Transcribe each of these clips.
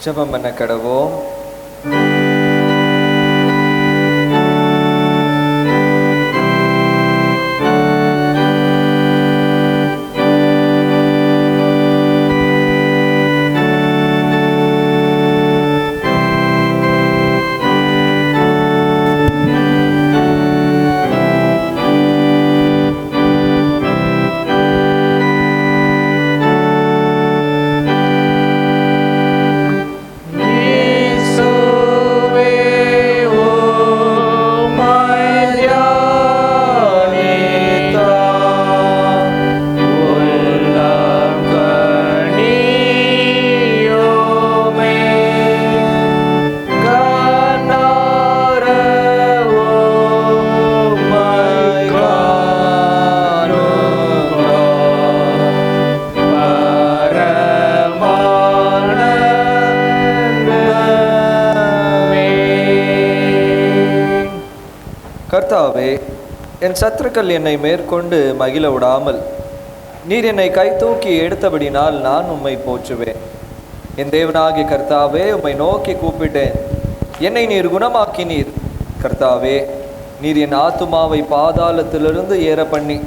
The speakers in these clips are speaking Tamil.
ஜெபம் பண்ண கடவோம். கர்த்தாவே, என் சத்துருக்கள் என்னை மேற்கொண்டு மகிழ விடாமல் நீர் என்னை கை தூக்கி எடுத்தபடினால் நான் உம்மை போற்றுவேன். என் தேவனாகிய கர்த்தாவே, உம்மை நோக்கி கூப்பிட்டேன், என்னை நீர் குணமாக்கினீர். கர்த்தாவே, நீர் என் ஆத்துமாவை பாதாளத்திலிருந்து ஏற பண்ணி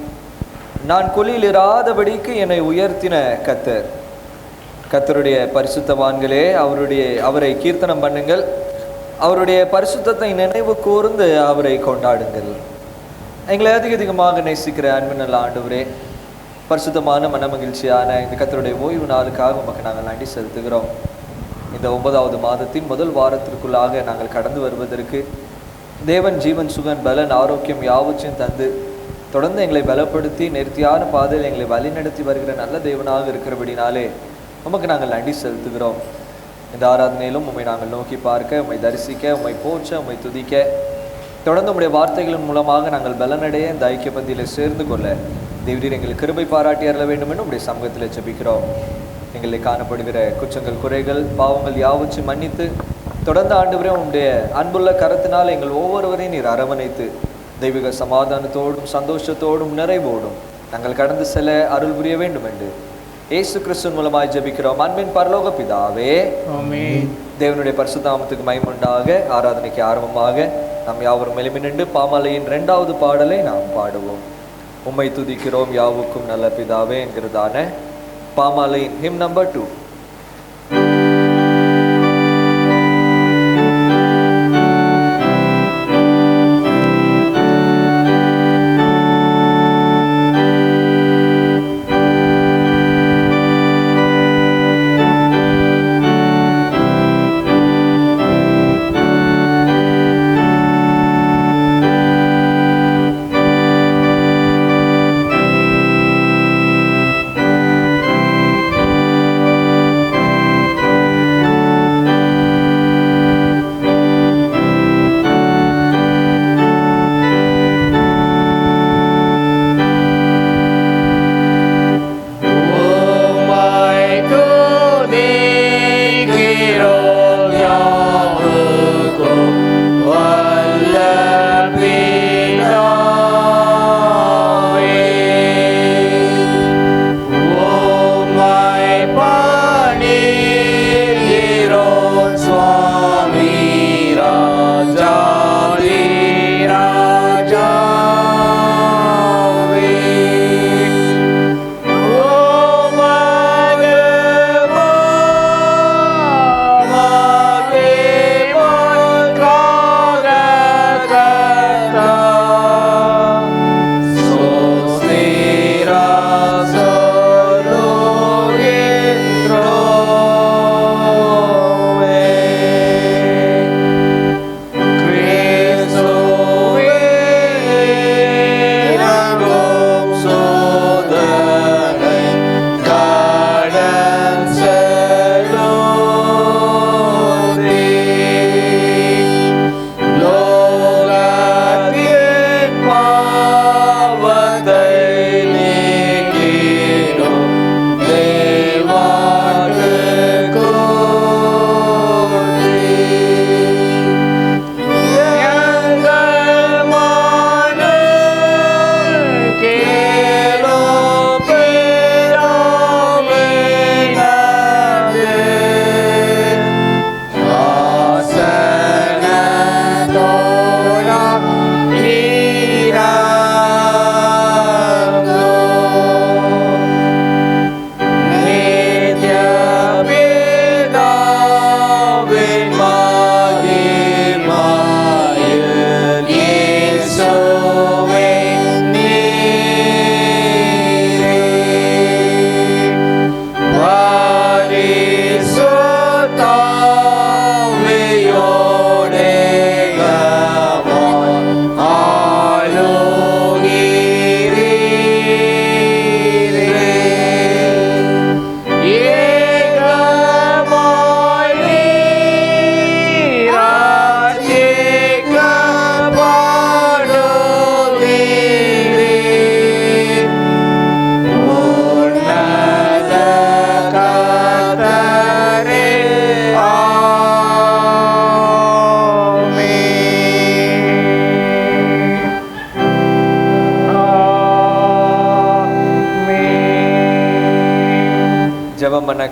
நான் குழியில் இராதபடிக்கு என்னை உயர்த்தின கர்த்தர். கர்த்தருடைய பரிசுத்தவான்களே, அவரை கீர்த்தனம் பண்ணுங்கள். அவருடைய பரிசுத்தத்தை நினைவு கூர்ந்து அவரை கொண்டாடுங்கள். எங்களை அதிகமாக நேசிக்கிற அன்பின் நல்ல ஆண்டவரே, பரிசுத்தமான மனமகிழ்ச்சியான இந்த கர்த்தருடைய ஓய்வு நாளுக்காக உமக்கு நாங்கள் நன்றி செலுத்துகிறோம். இந்த 9வது மாதத்தின் முதல் வாரத்திற்குள்ளாக நாங்கள் கடந்து வருவதற்கு தேவன் ஜீவன், சுகன், பலன், ஆரோக்கியம் யாவற்றையும் தந்து தொடர்ந்து எங்களை பலப்படுத்தி நேர்த்தியான பாதையில் எங்களை வழிநடத்தி வருகிற நல்ல தேவனாக இருக்கிறபடினாலே உமக்கு நாங்கள் நன்றி செலுத்துகிறோம். இந்த ஆராதனையிலும் உம்மை நாங்கள் நோக்கி பார்க்க, உம்மை தரிசிக்க, உம்மை போற்ற, உம்மை துதிக்க, தொடர்ந்து உம்முடைய வார்த்தைகளின் மூலமாக நாங்கள் பலனடைய இந்த ஐக்கிய பந்தியில் சேர்ந்து கொள்ள தேவரீர் எங்களுக்கு கிருபை பாராட்டி அருள வேண்டும் என்று உம்முடைய சமூகத்தில் ஜெபிக்கிறோம். எங்களை காணப்படுகிற குற்றங்கள், குறைகள், பாவங்கள் யாவற்றையும் மன்னித்து தொடர்ந்து ஆண்டவரே உம்முடைய அன்புள்ள கரத்தினால் எங்கள் ஒவ்வொருவரையும் நீர் அரவணைத்து தெய்வீக சமாதானத்தோடும் சந்தோஷத்தோடும் நிறைவோடும் நாங்கள் கடந்து செல்ல அருள் புரிய வேண்டும் என்று இயேசு கிறிஸ்துவின் மூலமாய் ஜெபிக்கிறோம் அன்பின் பரலோக பிதாவே, ஆமென். தேவனுடைய பரிசுத்த நாமத்துக்கு மகிமை உண்டாக. ஆராதனைக்கு ஆரம்பமாக நாம் யாவரும் எழும்பி நின்று பாமாலையின் 2வது பாடலை நாம் பாடுவோம். உம்மை துதிக்கிறோம் யாவுக்கும் நல்ல பிதாவே என்கிறதான பாமாலையின் ஹிம் நம்பர் 2.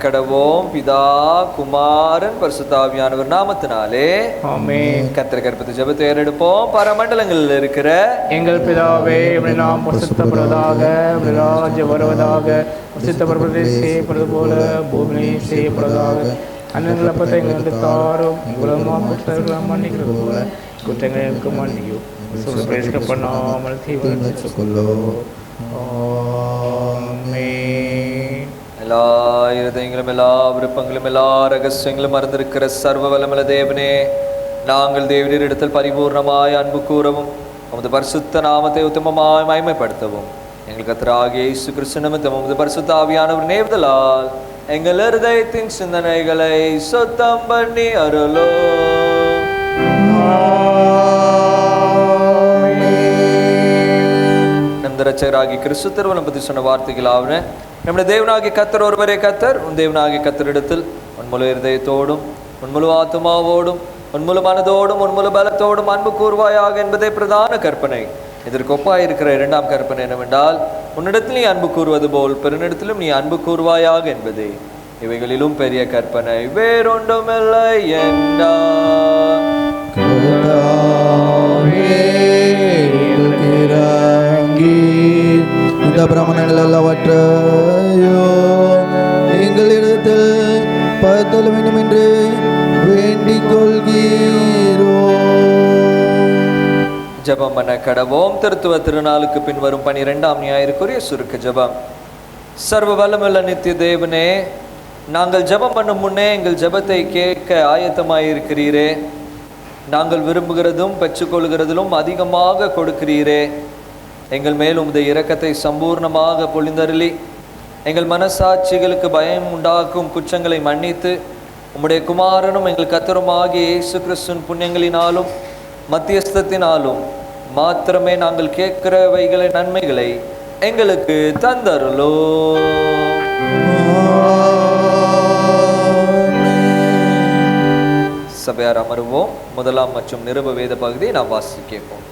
கடவோம். பிதா குமாரன் பரிசுத்தாவியானவர் நாமத்தினாலே ஆமென். கர்த்தர் கற்பத்து ஜெபத்தை ஏறெடுப்போம். பரமண்டலங்களில் இருக்கிற எங்கள் பிதாவே, உம்முடைய நாமம் பரிசுத்தப்படுவதாக, உம்முடைய ராஜ்யம் வருவதாக, பரிசுத்தப்படுவதை செய்யப்படுவது போல பூமியிலே செய்யப்படுவதாக. அன்னங்கள் அப்பத்தை எங்களுக்கு தாரும், உலகமா குற்றங்களை மன்னிக்கிறது போல குற்றங்களை எனக்கு மன்னியும், பிரவேசிக்கப்படாமல் தீவிரத்துக் கொள்ளோ. ஆமென். எல்லா இருதயங்களும் எல்லா விருப்பங்களும் எல்லா ரகசியங்களும் மறந்திருக்கிற சர்வ வல்லமையுள்ள தேவனே, நாங்கள் தேவரீர் இடத்தில் பரிபூர்ணமாய் அன்பு கூறவும் உமது பரிசுத்த நாமத்தை உத்தமமாய் மகிமைப்படுத்தவும் எங்கள் கர்த்தராகிய இயேசு கிறிஸ்து நிமித்தம் உமது பரிசுத்த ஆவியானவர் நேர்தலால் எங்கள் இருதயத்தின் சிந்தனைகளை சுத்தம் பண்ணி அருளோ. நம் இரட்சகராகிய கிறிஸ்து திருவலம் பற்றி சொன்ன வார்த்தைகளாவன, நம்முடைய தேவனாகிய கர்த்தர் ஒருவரே கர்த்தர். உன் தேவனாகிய கர்த்தரிடத்தில் உன் முழு இருதயத்தோடும் உன் முழு ஆத்துமாவோடும் உன் முழு மனதோடும் உன் முழு பலத்தோடும் அன்பு கூர்வாயாக என்பதே பிரதான கற்பனை. இதற்கு ஒப்பாயிருக்கிற இரண்டாம் கற்பனை என்னவென்றால், உன்னிடத்தில் நீ அன்பு கூறுவது போல் பெருநிடத்திலும் நீ அன்பு கூர்வாயாக என்பதே. இவைகளிலும் பெரிய கற்பனை வேறொன்றுமில்லை என்றார். இந்த பிரமணங்கள் எல்லாவற்றையோ எங்களிடத்தில் பதத்தல் வேண்டும் என்று வேண்டிக் கொள்கிறோ. ஜபம் பண்ண கடவோம். திருத்துவ திருநாளுக்கு பின் வரும் 12ஆம் ஞாயிறுக்குரிய சுருக்க ஜபம். சர்வ வல்லமையுள்ள நித்திய தேவனே, நாங்கள் ஜபம் பண்ணும் முன்னே எங்கள் ஜபத்தை கேட்க ஆயத்தமாயிருக்கிறீரே. நாங்கள் விரும்புகிறதும் பெற்றுக்கொள்கிறதிலும் அதிகமாக கொடுக்கிறீரே. எங்கள் மேல் உமது இரக்கத்தை சம்பூர்ணமாக பொழிந்தருளி எங்கள் மனசாட்சிகளுக்கு பயம் உண்டாக்கும் குற்றங்களை மன்னித்து உம்முடைய குமாரனும் எங்கள் கர்த்தருமாகிய இயேசு கிறிஸ்துவின் புண்ணியங்களினாலும் மத்தியஸ்தத்தினாலும் மாத்திரமே நாங்கள் கேட்கிறவைகளை நன்மைகளை எங்களுக்கு தந்தருளோ. சபையார் அமருவோம். முதலாம் மற்றும் நிருப வேத பகுதியை நாம் வாசி கேட்போம்.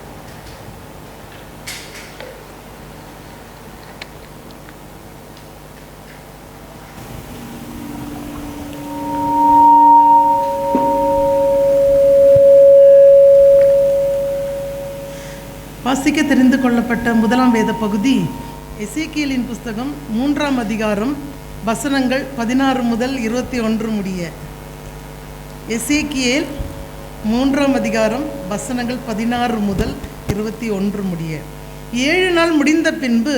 வாசிக்க தெரிந்து கொள்ளப்பட்ட முதலாம் வேத பகுதி எசேக்கியேலின் புஸ்தகம் 3ஆம் அதிகாரம் வசனங்கள் 16 முதல் 21 முடிய. எசேக்கியேல் 3ஆம் அதிகாரம் வசனங்கள் 16 முதல் 21 முடிய. 7 நாள் முடிந்த பின்பு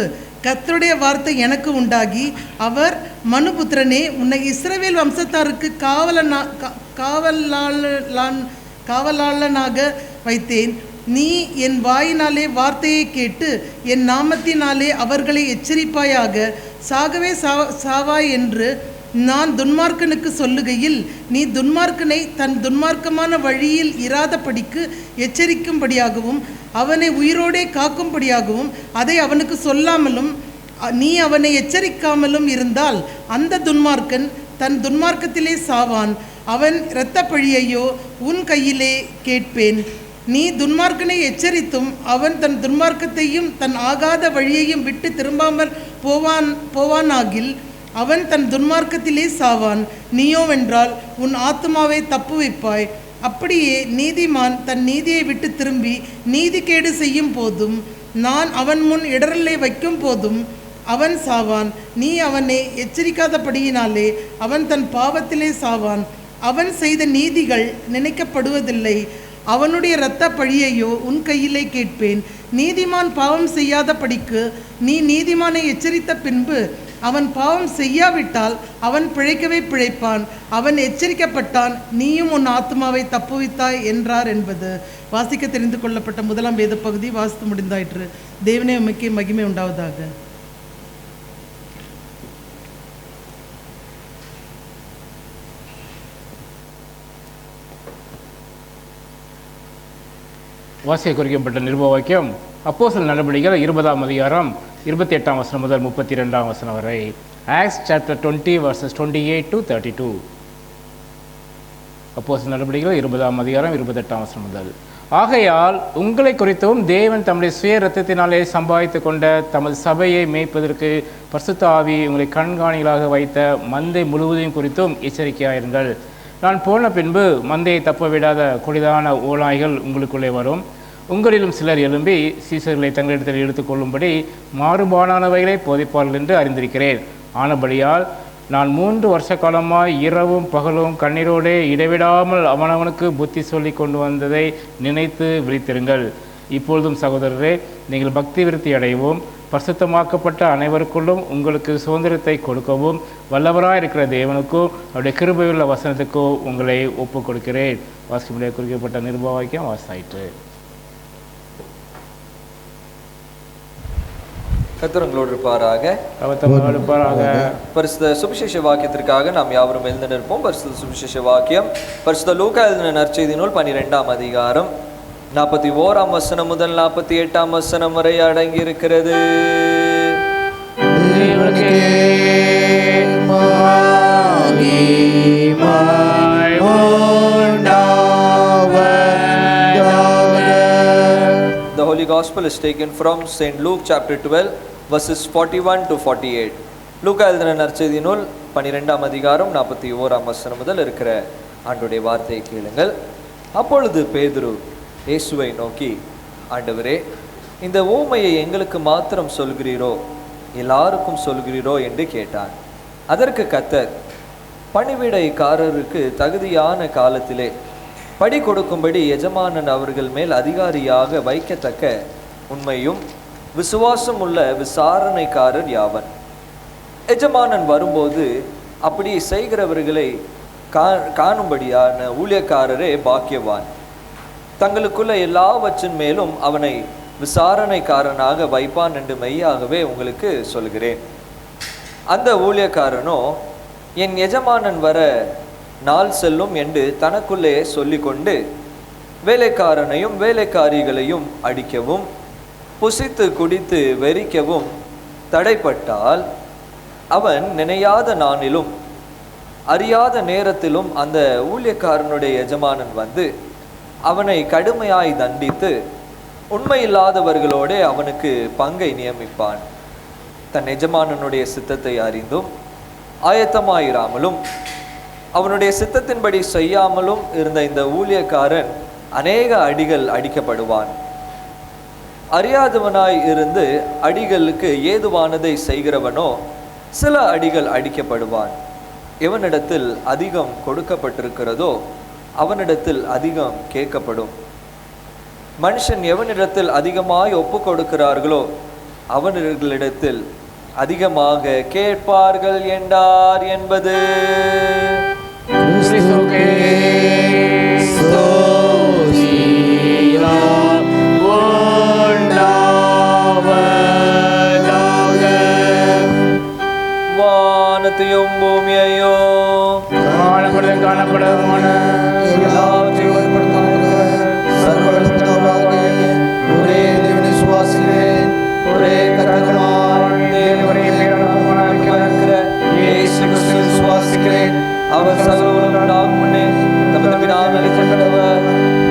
கர்த்தருடைய வார்த்தை எனக்கு உண்டாகி, அவர் மனுபுத்திரனே, உன்னை இஸ்ரவேல் வம்சத்தாருக்கு காவலாளனாக வைத்தேன். நீ என் வாயினாலே வார்த்தையை கேட்டு என் நாமத்தினாலே அவர்களை எச்சரிப்பாயாக. சாகவே சாவாய் என்று நான் துன்மார்க்கனுக்கு சொல்லுகையில் நீ துன்மார்க்கனை தன் துன்மார்க்கமான வழியில் இராதபடிக்கு எச்சரிக்கும்படியாகவும் அவனை உயிரோடே காக்கும்படியாகவும் அதை அவனுக்கு சொல்லாமலும் நீ அவனை எச்சரிக்காமலும் இருந்தால் அந்த துன்மார்க்கன் தன் துன்மார்க்கத்திலே சாவான். அவன் இரத்த பழியையோ உன் கையிலே கேட்பேன். நீ துன்மார்க்கனை எச்சரித்தும் அவன் தன் துன்மார்க்கத்தையும் தன் ஆகாத வழியையும் விட்டு திரும்பாமல் போவானாகில் அவன் தன் துன்மார்க்கத்திலே சாவான். நீயோவென்றால் உன் ஆத்துமாவை தப்புவிப்பாய். அப்படியே நீதிமான் தன் நீதியை விட்டு திரும்பி நீதிகேடு செய்யும் போதும் நான் அவன் முன் இடரலை வைக்கும் போதும் அவன் சாவான். நீ அவனை எச்சரிக்காதபடியினாலே அவன் தன் பாவத்திலே சாவான். அவன் செய்த நீதிகள் நினைக்கப்படுவதில்லை. அவனுடைய இரத்த பழியையோ உன் கையிலே கேட்பேன். நீதிமான் பாவம் செய்யாதபடிக்கு நீ நீதிமானை எச்சரித்த பின்பு அவன் பாவம் செய்யாவிட்டால் அவன் பிழைக்கவே பிழைப்பான். அவன் எச்சரிக்கப்பட்டான், நீயும் உன் ஆத்மாவை தப்புவித்தாய் என்றார் என்பது. வாசிக்க தெரிந்து கொள்ளப்பட்ட முதலாம் வேத பகுதி வாசித்து முடிந்தாயிற்று. தேவனே உமக்கே மகிமை உண்டாவதாக. வாசிக்க குறிக்கப்பட்ட நிருப வாக்கியம் அப்போஸ்தலர் நடபடிகள் 20ஆம் அதிகாரம் 28ஆம் வசனம் முதல் 32ஆம் வசனம் வரை. Acts chapter 20 verses 28 to 32. அப்போஸ்தலர் நடபடிகள் 20ஆம் அதிகாரம் 28ஆம் வசனம் முதல். ஆகையால் உங்களை குறித்தும் தேவன் தம்முடைய சுய இரத்தத்தினாலே சம்பாதித்து கொண்ட தமது சபையை மேய்ப்பதற்கு பரிசுத்த ஆவி உங்களை கண்காணிகளாக வைத்த மந்தை முழுவதையும் குறித்தும் எச்சரிக்கையாயிருங்கள். நான் போன பின்பு மந்தையை தப்ப விடாத கொடிதான ஓநாய்கள் உங்களுக்குள்ளே வரும். உங்களிலும் சிலர் எழும்பி சீசர்களை தங்களிடத்தில் எடுத்துக்கொள்ளும்படி மாறுபாடானவைகளை போதிப்பார்கள் என்று அறிந்திருக்கிறேன். ஆனபடியால் நான் 3 வருஷ காலமாய் இரவும் பகலும் கண்ணீரோடே இடைவிடாமல் அவனவனுக்கு புத்தி சொல்லி கொண்டு வந்ததை நினைத்து விழித்திருங்கள். இப்பொழுதும் சகோதரரே, நீங்கள் பக்தி விருத்தி அடையவும் பரிசுத்தமாக்கப்பட்ட அனைவருக்குள்ளும் உங்களுக்கு சுதந்திரத்தை கொடுக்கவும் வல்லவராயிருக்கிற தேவனுக்கும் அவருடைய கிருபையுள்ள வசனத்துக்கோ உங்களை ஒப்புக் கொடுக்கிறேன். வாசிக்கும்படியாக குறிக்கப்பட்ட நிருபவாக்கியம் வாசாயிற்று. கர்த்தர் உங்களோடு இருப்பாராக. பரிசுத்த சுவிசேஷ வாக்கியத்திற்காக நாம் யாவரும் எழுந்து நிற்போம். பரிசுத்த சுவிசேஷ வாக்கியம் பரிசுத்த லூக்கா எழுதின நற்செய்தி நூல் 12ஆம் அதிகாரம் 41ஆம் வசனம் முதல் 48ஆம் வசனம் வரை அடங்கி இருக்கிறது. The Holy Gospel is taken from St. Luke chapter 12 verses 41 to 48. லூக்கா எழுதின நற்செய்தி நூல் 12ஆம் அதிகாரம் 41ஆம் வசனம் முதல் இருக்கிற ஆண்டவருடைய வார்த்தையை கேளுங்கள். அப்பொழுது பேதுரு இயேசுவை நோக்கி, ஆண்டவரே, இந்த ஊமையை எங்களுக்கு மாத்திரம் சொல்கிறீரோ எல்லாருக்கும் சொல்கிறீரோ என்று கேட்டான். அதற்கு கர்த்தர், பணிவிடைக்காரருக்கு தகுதியான காலத்திலே படி கொடுக்கும்படி எஜமானன் அவர்கள் மேல் அதிகாரியாக வைக்கத்தக்க உண்மையும் விசுவாசம் உள்ள விசாரணைக்காரர் யாவன். எஜமானன் வரும்போது அப்படி செய்கிறவர்களை காணும்படியான ஊழியக்காரரே பாக்கியவான். தங்களுக்குள்ள எல்லாவற்றின் மேலும் அவனை விசாரணைக்காரனாக வைப்பான் என்று மெய்யாகவே உங்களுக்கு சொல்கிறேன். அந்த ஊழியக்காரனோ, என் எஜமானன் வர நாள் செல்லும் என்று தனக்குள்ளே சொல்லிக்கொண்டு வேலைக்காரனையும் வேலைக்காரிகளையும் அடிக்கவும் புசித்து குடித்து வெறிக்கவும் தடைப்பட்டால், அவன் நினையாத நாளிலும் அறியாத நேரத்திலும் அந்த ஊழியக்காரனுடைய எஜமானன் வந்து அவனை கடுமையாய் தண்டித்து உண்மையில்லாதவர்களோடு அவனுக்கு பங்கை நியமிப்பான். தன் எஜமானனுடைய சித்தத்தை அறிந்தும் ஆயத்தமாயிராமலும் அவனுடைய சித்தத்தின்படி செய்யாமலும் இருந்த இந்த ஊழியக்காரன் அநேக அடிகள் அடிக்கப்படுவான். அறியாதவனாய் இருந்து அடிகளுக்கு ஏதுவானதை செய்கிறவனோ சில அடிகள் அடிக்கப்படுவான். எவனிடத்தில் அதிகம் கொடுக்கப்பட்டிருக்கிறதோ அவனிடத்தில் அதிகம் கேட்கப்படும். மனுஷன் எவனிடத்தில் அதிகமாய் ஒப்பு கொடுக்கிறார்களோ அவனிடத்தில் அதிகமாக கேட்பார்கள் என்றார் என்பது. வானத்தையும் பூமியையும் காணப்படுமான ஒரே தேவனை சுவாசிக்கிறேன். ஒரே சுவாசிக்கிறேன். அவர் சகலமும் முன்னே தமது பிதாவால் அளிக்கப்பட்டவர்,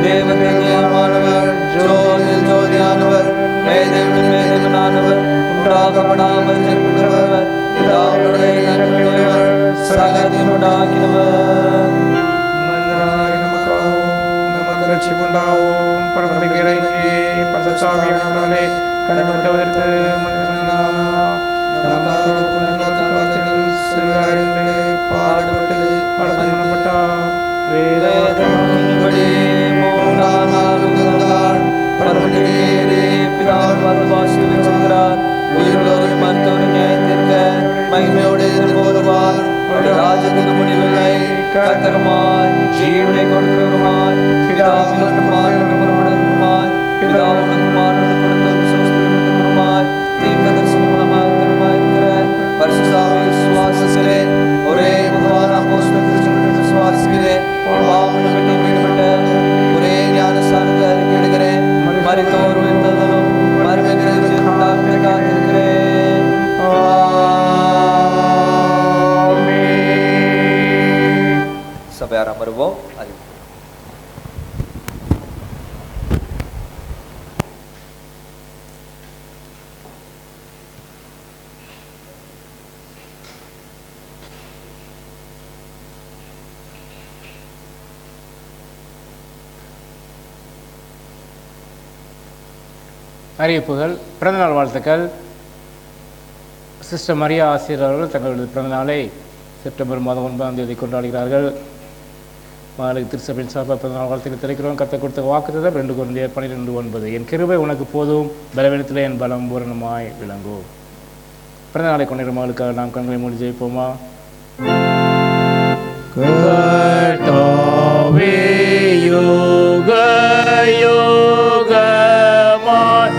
தேவனே தேவமானவர், ஜோதியில் ஜோதியானவர், மேதேவன் மேதேவனானவர், உண்டாகப்படாமல் ஜென்மற்றவர், பிதாவுடைய நன்மையுடையவர், சகலத்தையும் உண்டாக்கினவர். நமக்கு ரட்சிப்புண்டாவும் பரமத்துக்கு இறங்கி பரிசுத்தாவியானவராலே கண்டுபிடித்தவதற்கு பாடுபட்டு படப்பட்டார். வேதபடி 3ஆம் நாள் உயிர்த்தெழுந்தார். பரமண்டேறி பிதாவால் வாசிக்கிறார். உயிருள்ளவர்கள் மருத்துவரை நியாயத்திற்க மகிமையோடு எதிர்போதுவார். அவருடைய ராஜ்யத்துக்கு முடிவில்லை. கர்த்தருமாய் ஜீவனை கொடுக்கிறவருமாய் பிதாவின் குமாரனுக்கு புறப்படுவருமாய் பிதாவுக்கு குமாரனுக்கு கொடுத்தவரும் சமஸ்தருமாய் தீர்க்கதரிசனம் மூலமாக இருக்கிற பரிசுத்தாவியை விசுவாசிக்கிறேன். ஒரே பொதுவான அப்போஸ்தலரை விசுவாசிக்கிறேன். பாவமன்னிப்புக்கு ஈடுபட்ட ஒரே ஞானஸ்நானத்தை அறிக்கையிடுகிறேன். மரித்தோர் உயிர்த்தெழுதலும் மறுமை நிகழ்ச்சியில் உண்டாக காத்திருக்கிறேன். சபையார் அமருவோம். அறிவிப்புகள். பிறந்தநாள் வாழ்த்துக்கள். சிஸ்டர் மரியா ஆசிரியர் அவர்கள் தங்களது பிறந்தநாளை செப்டம்பர் மாதம் 9ஆம் தேதி கொண்டாடுகிறார்கள். மகளுக்கு திருச்சபையின் சார்பாக பிறந்தநாள் வாழ்த்துக்களை தெரிவிக்கிறோம். கர்த்தர் கொடுத்த வாக்குத்தத்தம் 2 கொரிந்தியர் 12:9. என் கிருபை உனக்கு போதும், பலவீனத்திலே என் பலம் பூரணமாய் விளங்கும். பிறந்தநாளை கொண்டிருக்கிற மகளுக்காக நாம் கண்களை மூடி ஜெயிப்போமா? கர்த்தாவே யுக யுகமாய்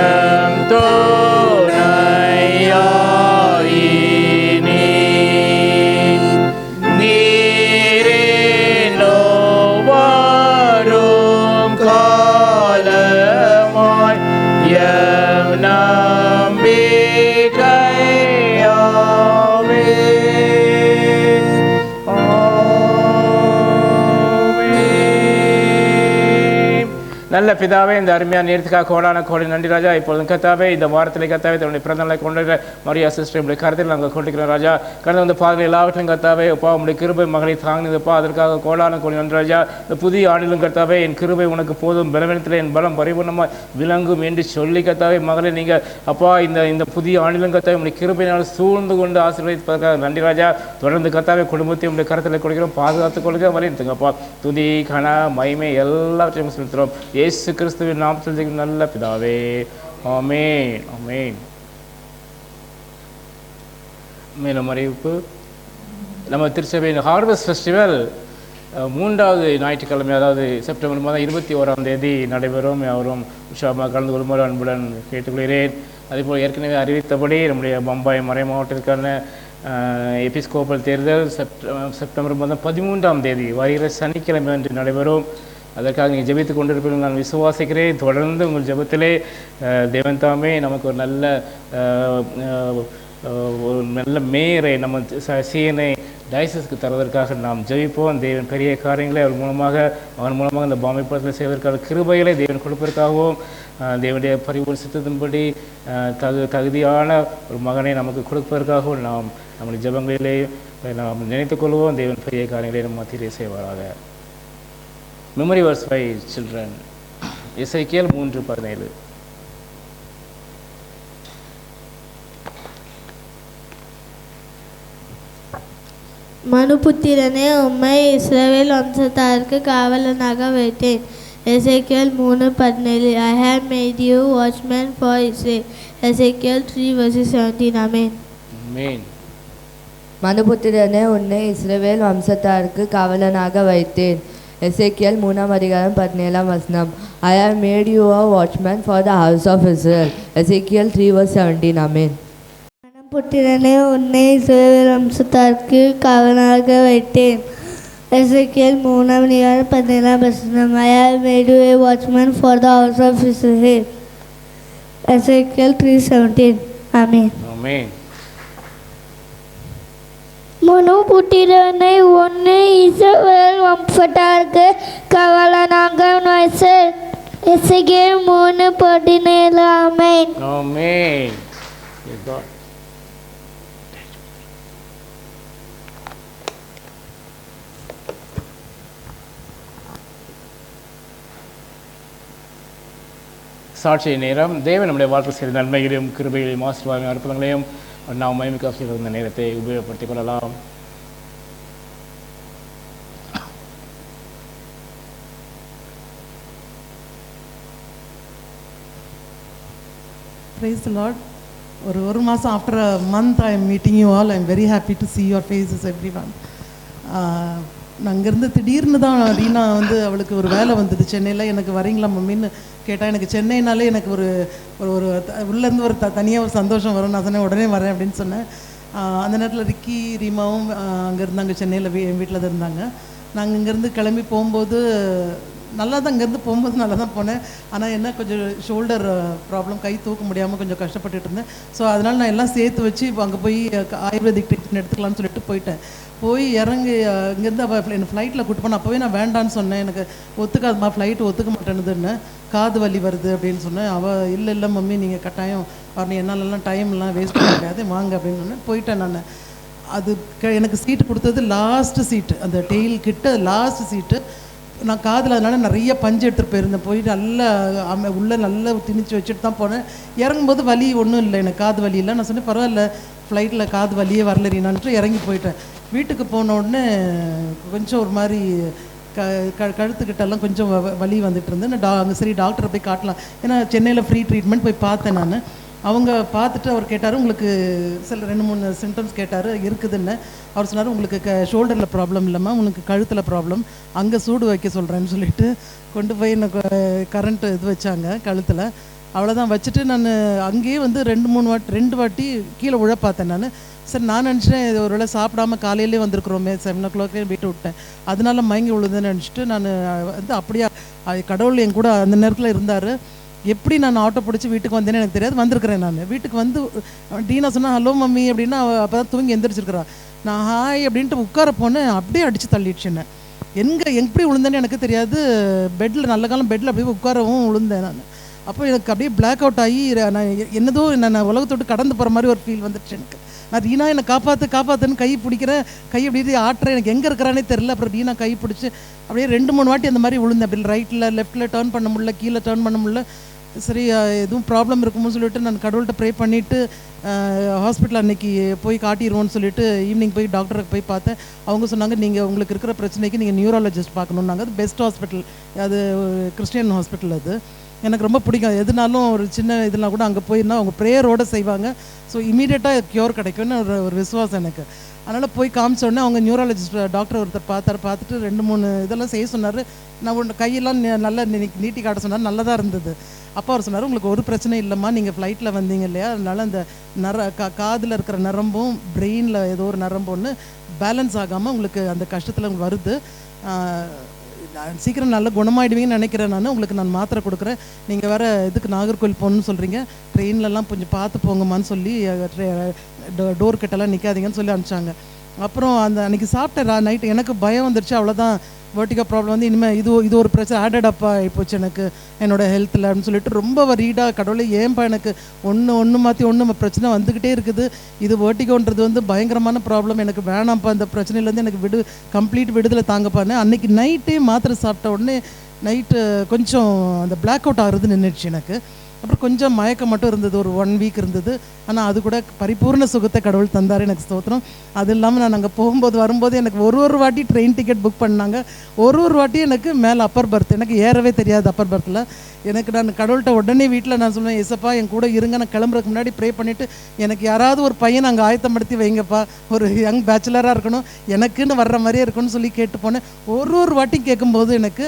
எம் துணையாயினீர். நீரேனோ வரும் காலமாய் எம் நம்பிக்கையாவே. நல்ல பிதாவே, இந்த அருமையான நேரத்துக்காக கோடான கோடி நன்றி ராஜா. இப்பொழுதும் கத்தாவே இந்த வாரத்தில் கத்தாவே தன்னுடைய பிறந்தநாளை கொண்டிருக்கிற மரியா சிஸ்டர் உடைய கருத்தில் நாங்கள் கொண்டிருக்கிறோம் ராஜா. கடந்த வந்து பாதைகள் எல்லாவற்றையும் கத்தாவே அப்பா உடைய கிருபை மகளை தாங்கினதுப்பா, அதற்காக கோடான கோடி நன்றி ராஜா. இந்த புதிய ஆண்டிலும் கத்தாவே என் கிருபை உனக்கு போதும், பலவீனத்தில் என் பலம் பரிபூர்ணமாக விளங்கும் என்று சொல்லி கத்தாவே மகளை நீங்கள் அப்பா இந்த புதிய ஆண்டிலும் கத்தாவே உடைய கிருபையினால் சூழ்ந்து கொண்டு ஆசீர்வதிப்பதற்காக நன்றி ராஜா. தொடர்ந்து கத்தாவே குடும்பத்தை உடைய கருத்தில் கொடுக்கிறோம், பாதுகாத்துக் கொள்கிற வரையத்துங்கப்பா. துதி கன மகிமை எல்லாவற்றையும் செலுத்துகிறோம் இயேசு கிறிஸ்துவின் நாமத்தில் நல்ல பிதாவே, ஆமென் ஆமென். மேலும் அறிவிப்பு. நம்ம திருச்சபையின் ஹார்வெஸ்ட் ஃபெஸ்டிவல் 3வது ஞாயிற்றுக்கிழமை, அதாவது செப்டம்பர் மாதம் 21ஆம் தேதி நடைபெறும். அவரும் உற்சாகமாக கலந்து கொள்ளுமாறு அன்புடன் கேட்டுக்கொள்கிறேன். அதேபோல் ஏற்கனவே அறிவித்தபடி நம்முடைய பம்பாய் மறை மாவட்டத்திற்கான எபிஸ்கோப்பல் தேர்தல் செப்டம்பர் மாதம் 13ஆம் தேதி வருகிற சனிக்கிழமை அன்று நடைபெறும். அதற்காக நீங்கள் ஜெபித்துக் கொண்டிருப்பீர்கள் நான் விசுவாசிக்கிறேன். தொடர்ந்து உங்கள் ஜெபத்திலே தேவன் தாமே நமக்கு ஒரு நல்ல மேயரை நம்ம சிஎன்ஐ டைசஸ்க்கு தருவதற்காக நாம் ஜெபிப்போம். தேவன் பெரிய காரியங்களை அவன் மூலமாக இந்த பாம்பே படத்தில் செய்வதற்கான கிருபைகளை தேவன் கொடுப்பதற்காகவும் தேவனுடைய பரிபூர்ண சித்தத்தின்படி தகுதியான ஒரு மகனை நமக்கு கொடுப்பதற்காகவும் நாம் நம்முடைய ஜெபங்களிலே நாம் நினைத்துக்கொள்வோம். தேவன் பெரிய காரியங்களை நம்ம மத்தியிலே செய்வாராக. Memory verse by children. எசேக்கியேல் 3:17. மனுபுத்திரனே, உம்மை இஸ்ரவேல் வம்சத்தாருக்கு காவலனாக வைத்தேன். எசேக்கியேல் 3:17. I have made you watchman for Israel. Ezekiel 3:17. Amen. Amen. மனுபுத்திரனே, உன்னை இஸ்ரவேல் வம்சத்தாருக்கு காவலனாக வைத்தேன். எசேக்கியேல் 3:17. I have made you a watchman for the house of Israel. Ezekiel 3:17. Amen. மனுபுத்திரனே, உன்னை இஸ்ரவேல் வம்சத்தாருக்கு காவலனாக வைத்தேன். எசேக்கியேல் 3:17. I have made you a watchman for the house of Israel. Ezekiel 3:17. Amen. Amen. மனுபுத்திரனே, உன்னை இஸ்ரவேல் வம்சத்தாருக்கு காவலனாக வைத்தேன். எசேக்கியேல் 3:17. Amen. Amen. சாட்சி நேரம். தேவன் நம்முடைய வாழ்க்கை செய்த நன்மைகளையும் கிருபைகளையும் ஆசீர்வாதங்களையும் அற்புதங்களையும் நாம் மகிமைக்காக செய்த இந்த நேரத்தை உபயோகப்படுத்திக் கொள்ளலாம். Praise the Lord. ஒரு மாதம் after a month I am meeting you all. I am very happy to see your faces everyone. நான் அங்கேருந்து திடீர்னு தான் ரீனா வந்து அவளுக்கு ஒரு வேலை வந்தது சென்னையில். எனக்கு வரீங்களா மம்மின்னு கேட்டால், எனக்கு சென்னைனாலே எனக்கு ஒரு ஒரு உள்ளேருந்து ஒரு தனியாக ஒரு சந்தோஷம் வரும். நான் சொன்னேன் உடனே வரேன் அப்படின்னு சொன்னேன். அந்த நேரத்தில் ரிக்கி ரீமாவும் அங்கே இருந்தாங்க, சென்னையில் என் வீட்டில் தான் இருந்தாங்க. நாங்கள் இங்கேருந்து கிளம்பி போகும்போது நல்லா தான், இங்கேருந்து போகும்போது நல்லா தான் போனேன். ஆனால் என்ன கொஞ்சம் ஷோல்டர் ப்ராப்ளம், கை தூக்க முடியாமல் கொஞ்சம் கஷ்டப்பட்டுட்டு இருந்தேன். ஸோ அதனால் நான் எல்லாம் சேர்த்து வச்சு இப்போ அங்கே போய் ஆயுர்வேதிக் ட்ரீட்மெண்ட் எடுத்துக்கலாம்னு சொல்லிட்டு போயிட்டேன். போய் இறங்கி இங்கேருந்து அவள் என்னை ஃப்ளைட்டில் கூட்டு போனேன். அப்போவே நான் வேண்டான்னு சொன்னேன், எனக்கு ஒத்துக்காதுமா, ஃப்ளைட்டு ஒத்துக்க மாட்டேனுதுன்னு, காது வலி வருது அப்படின்னு சொன்னேன். அவள் இல்லை மம்மி நீங்கள் கட்டாயம் வரணும், என்னாலலாம் டைம்லாம் வேஸ்ட் பண்ண முடியாது, வாங்க அப்படின்னு சொன்னேன். போயிட்டேன் நான். அது எனக்கு சீட்டு கொடுத்தது லாஸ்ட்டு சீட்டு, அந்த டெயில் கிட்ட லாஸ்ட் சீட்டு. நான் காதில் அதனால் நிறைய பஞ்சு எடுத்துகிட்டு போயிருந்தேன். போய் நல்லா உள்ளே நல்லா திணிச்சு வச்சுட்டு தான் போனேன். இறங்கும்போது வலி ஒன்றும் இல்லை, எனக்கு காது வலி இல்லை. நான் சொன்னேன் பரவாயில்ல, ஃப்ளைட்டில் காது வலியே வரலறினான்ட்டு இறங்கி போயிட்டேன். வீட்டுக்கு போன உடனே கொஞ்சம் ஒரு மாதிரி கழுத்துக்கிட்டெல்லாம் கொஞ்சம் வலி வந்துட்டு இருந்தேன். அங்கே சரி டாக்டரை போய் காட்டலாம், ஏன்னா சென்னையில் ஃப்ரீ ட்ரீட்மெண்ட் போய் பார்த்தேன் நான். அவங்க பார்த்துட்டு அவர் கேட்டார், உங்களுக்கு சில 2-3 சிம்டம்ஸ் கேட்டார் இருக்குதுன்னு. அவர் சொன்னார், உங்களுக்கு ஷோல்டரில் ப்ராப்ளம் இல்லைம்மா, உங்களுக்கு கழுத்தில் ப்ராப்ளம், அங்கே சூடு வைக்க சொல்கிறேன்னு சொல்லிட்டு கொண்டு போய் எனக்கு கரண்ட்டு இது வச்சாங்க கழுத்தில். அவ்வளோதான் வச்சுட்டு நான் அங்கேயே வந்து 2 வாட்டி கீழே உழ பார்த்தேன் நான். சரி நான் நினச்சிட்டேன் இது ஒரு வேளை சாப்பிடாமல் காலையிலே வந்திருக்கிறோமே, 7 o'clock வீட்டு விட்டேன், அதனால மயங்கி விழுதுன்னு நினச்சிட்டு நான் வந்து அப்படியே கடவுள் என் கூட அந்த நேரத்தில் இருந்தார். எப்படி நான் ஆட்டோ பிடிச்சி வீட்டுக்கு வந்தேன்னு எனக்கு தெரியாது. வந்திருக்கிறேன் நான் வீட்டுக்கு வந்து டீனா சொன்னால் ஹலோ மம்மி அப்படின்னா அப்போ தான் தூங்கி எந்திரிச்சிருக்கிறான். நான் ஹாய் அப்படின்ட்டு உட்கார போனேன், அப்படியே அடித்து தள்ளிடுச்சு என்ன. எப்படி விழுந்தேன்னு எனக்கு தெரியாது. பெட்டில் நல்ல காலம் பெட்டில் அப்படியே உட்காரவும் விழுந்தேன் நான். அப்போ எனக்கு அப்படியே பிளாக் அவுட் ஆகி நான் என்னதோ நான் உலகத்தோட்டு கடந்து போகிற மாதிரி ஒரு ஃபீல் வந்துடுச்சு எனக்கு. நான் ரீனா என்னை காப்பாற்றுன்னு கை பிடிக்கிறேன், கை அப்படி ஆட்டுறேன், எனக்கு எங்கே இருக்கிறானே தெரில. அப்புறம் ரீனா கை பிடிச்சி அப்படியே 2-3 வாட்டி அந்த மாதிரி விழுந்தேன். அப்படி ரைட்டில் லெஃப்ட்டில் டேர்ன் பண்ண முடியல, கீழே டேர்ன் பண்ண முடியல. சரி எதுவும் ப்ராப்ளம் இருக்குமோன்னு சொல்லிட்டு நான் கடவுள்கிட்ட ப்ரே பண்ணிவிட்டு ஹாஸ்பிட்டல் அன்றைக்கி போய் காட்டிடுவோன்னு சொல்லிட்டு ஈவினிங் போய் டாக்டருக்கு போய் பார்த்தேன். அவங்க சொன்னாங்க, நீங்கள் உங்களுக்கு இருக்கிற பிரச்சனைக்கு நீங்கள் நியூராலஜிஸ்ட் பார்க்கணுன்னாங்க. அது பெஸ்ட் ஹாஸ்பிட்டல், அது கிறிஸ்டியன் ஹாஸ்பிட்டல். அது எனக்கு ரொம்ப பிடிக்கும். எதுனாலும் ஒரு சின்ன இதெல்லாம் கூட அங்கே போயிருந்தால் அவங்க ப்ரேயரோடு செய்வாங்க. ஸோ இமீடியட்டாக க்யூர் கிடைக்கும்னு ஒரு விசுவாசம் எனக்கு. அதனால் போய் காமிச்சோடனே அவங்க நியூராலஜிஸ்ட் டாக்டர் ஒருத்தர் பார்த்துட்டு 2-3 இதெல்லாம் செய்ய சொன்னார். நான் ஒன்று கையெல்லாம் நல்லா நீட்டி காட்ட சொன்னார், நல்லதாக இருந்தது. அப்போ அவர் சொன்னார், உங்களுக்கு ஒரு பிரச்சனை இல்லைம்மா, நீங்கள் ஃப்ளைட்டில் வந்தீங்க இல்லையா, அதனால் அந்த காதில் இருக்கிற நரம்பும் பிரெயினில் ஏதோ ஒரு நரம்பு ஒன்று பேலன்ஸ் ஆகாமல் உங்களுக்கு அந்த கஷ்டத்தில் வருது, சீக்கிரம் நல்லா குணமாயிடுவீங்கன்னு நினைக்கிறேன். உங்களுக்கு நான் மாத்திரை கொடுக்குறேன், நீங்கள் வேறு இதுக்கு நாகர்கோவில் போகணுன்னு சொல்கிறீங்க, ட்ரெயின்லலாம் கொஞ்சம் பார்த்து போங்கம்மான்னு சொல்லி டோர் கிட்டலாம் நிற்காதீங்கன்னு சொல்லி அனுப்பிச்சாங்க. அப்புறம் அன்றைக்கி சாப்பிட்டேன் நைட்டு, எனக்கு பயம் வந்துடுச்சு. அவ்வளோதான், வெர்டிகோ ப்ராப்ளம் வந்து இனிமேல் இது ஒரு பிரச்சனை ஆடட் அப்பா ஆகிப்போச்சு எனக்கு என்னோடய ஹெல்த்தில் அப்படின்னு சொல்லிட்டு ரொம்ப ரீடாக கடவுளே ஏன்பா எனக்கு ஒன்று மாற்றி பிரச்சனை வந்துக்கிட்டே இருக்குது, இது வெர்டிகோன்றது வந்து பயங்கரமான ப்ராப்ளம், எனக்கு வேணாம்ப்பா, இந்த பிரச்சனையிலேருந்து எனக்கு கம்ப்ளீட் விடுதலை தாங்கப்பான்னு. அன்றைக்கி நைட்டே மாத்திரை சாப்பிட்ட உடனே நைட்டு கொஞ்சம் அந்த பிளாக் அவுட் ஆகிறது நின்றுடுச்சு எனக்கு. அப்புறம் கொஞ்சம் மயக்கம் மட்டும் இருந்தது, ஒரு 1 வீக் இருந்தது. ஆனால் அது கூட பரிபூர்ண சுகத்தை கடவுள் தந்தார், எனக்கு ஸ்தோத்திரம். அது இல்லாமல் நான் அங்கே வரும்போது எனக்கு ஒரு வாட்டி ட்ரெயின் டிக்கெட் புக் பண்ணாங்க, ஒரு வாட்டி எனக்கு மேலே அப்பர் பர்த், எனக்கு ஏறவே தெரியாது அப்பர் பர்த்தில். எனக்கு நான் கடவுள்கிட்ட உடனே வீட்டில் நான் சொல்லுவேன், ஏசப்பா என் கூட இருங்க, நான் கிளம்புறதுக்கு முன்னாடி ப்ரே பண்ணிவிட்டு எனக்கு யாராவது ஒரு பையன் அங்கே ஆயத்தப்படுத்தி வைங்கப்பா, ஒரு யங் பேச்சுலராக இருக்கணும், எனக்குன்னு வர்ற மாதிரியே இருக்கணும்னு சொல்லி கேட்டு போனேன். ஒரு வாட்டி கேட்கும்போது எனக்கு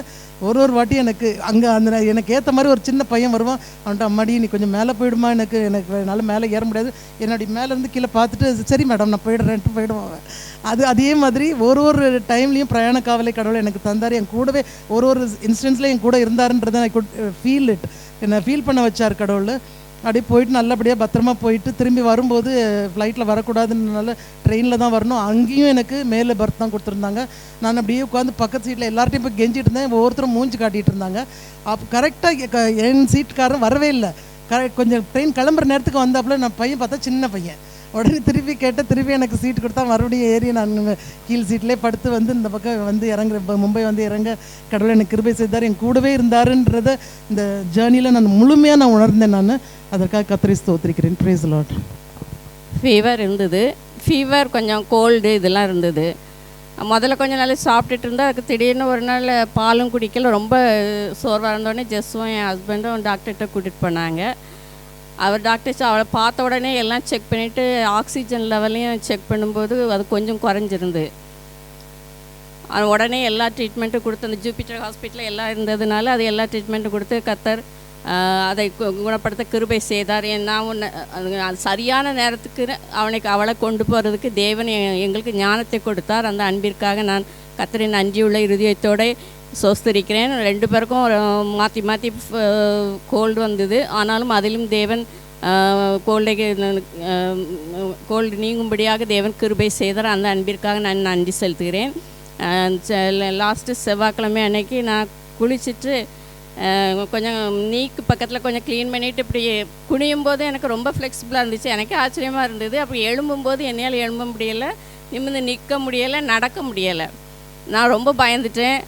ஒரு வாட்டி எனக்கு அங்கே எனக்கு ஏற்ற மாதிரி ஒரு சின்ன பையன் வருவான். அவன்கிட்ட அம்மாடி நீ கொஞ்சம் மேலே போயிடுமா, எனக்கு என்னால் மேலே ஏற முடியாது, என்னுடைய மேலேருந்து கீழே பார்த்துட்டு சரி மேடம் நான் போயிடுறேன்ட்டு போயிடுவான். அதே மாதிரி ஒரு டைம்லேயும் பிரயாண காவலை கடவுளை எனக்கு தந்தார். என் கூடவே ஒரு இன்ஸ்டன்ஸில் என் கூட இருந்தாருன்றதை ஐ குட் ஃபீல் இட், என்னை ஃபீல் பண்ண வச்சார் கடவுள். அப்படியே போயிட்டு நல்லபடியாக பத்திரமா போயிட்டு திரும்பி வரும்போது ஃப்ளைட்டில் வரக்கூடாதுனால ட்ரெயினில் தான் வரணும். அங்கேயும் எனக்கு மேலே பர்த் தான் கொடுத்துருந்தாங்க. நான் அப்படியே உட்காந்து பக்கத்து சீட்டில் எல்லார்ட்டையும் போய் கெஞ்சிட்டு இருந்தேன், ஒவ்வொருத்தரும் மூஞ்சி காட்டிகிட்டு இருந்தாங்க. அப்போ கரெக்டாக என் சீட்காரன் வரவே இல்லை. கொஞ்சம் ட்ரெயின் கிளம்புற நேரத்துக்கு வந்தாப்புல நான் பையன் பார்த்தா சின்ன பையன், உடனே திருப்பி கேட்டேன், திருப்பி எனக்கு சீட் கொடுத்தா மறுபடியும் ஏறி நான் கீழ் சீட்லேயே படுத்து வந்து இந்த பக்கம் வந்து மும்பை வந்து இறங்க கடவுள் எனக்கு கிருபை செய்தார், என் கூடவே இருந்தாருன்றதை இந்த ஜேர்னியில் நான் முழுமையாக நான் உணர்ந்தேன். நான் அதற்காக கர்த்தரை ஸ்தோத்திரிக்கிறேன். ப்ரைஸ் தி லார்ட். ஃபீவர் இருந்தது, ஃபீவர் கொஞ்சம் கோல்டு இதெல்லாம் இருந்தது. முதல்ல கொஞ்சம் நாள் சாப்பிட்டுட்டு இருந்தால் அதுக்கு திடீர்னு ஒரு நாள் பாலும் குடிக்கல, ரொம்ப சோர்வாக இருந்தோடனே ஜெஸ்ஸும் என் ஹஸ்பண்டும் டாக்டர்கிட்ட கூட்டிகிட்டு போனாங்க. அவர் டாக்டர்ஸ் அவளை பார்த்த உடனே எல்லாம் செக் பண்ணிவிட்டு ஆக்சிஜன் லெவலையும் செக் பண்ணும்போது அது கொஞ்சம் குறைஞ்சிருந்து உடனே எல்லா ட்ரீட்மெண்ட்டும் கொடுத்து அந்த ஜூபிட்டர் ஹாஸ்பிட்டலில் எல்லாம் இருந்ததுனால அது எல்லா ட்ரீட்மெண்ட்டும் கொடுத்து கர்த்தர் அதை குணப்படுத்த கிருபை செய்தார். நான் அது சரியான நேரத்துக்கு அவளை கொண்டு போகிறதுக்கு தேவன் எங்களுக்கு ஞானத்தை கொடுத்தார். அந்த அன்பிற்காக நான் கர்த்தரின் நன்றியுள்ள இருதயத்தோடு சோஸ்தரிக்கிறேன். 2 பேருக்கும் மாற்றி மாற்றி கோல்டு வந்தது, ஆனாலும் அதிலும் தேவன் கோல்டு நீங்கும்படியாக தேவன் கிருபை செய்தார். அந்த அன்பிற்காக நான் நன்றி செலுத்துகிறேன். லாஸ்ட்டு செவ்வாய்க்கிழமை அன்னைக்கு நான் குளிச்சுட்டு கொஞ்சம் நீக்கு பக்கத்தில் கொஞ்சம் க்ளீன் பண்ணிவிட்டு இப்படி குனியும் போது எனக்கு ரொம்ப ஃப்ளெக்சிபிளாக இருந்துச்சு, எனக்கு ஆச்சரியமாக இருந்தது. அப்படி எழும்பும்போது என்னால் எழும்ப முடியலை, நிமிர்ந்து நிற்க முடியலை, நடக்க முடியலை. நான் ரொம்ப பயந்துட்டேன்.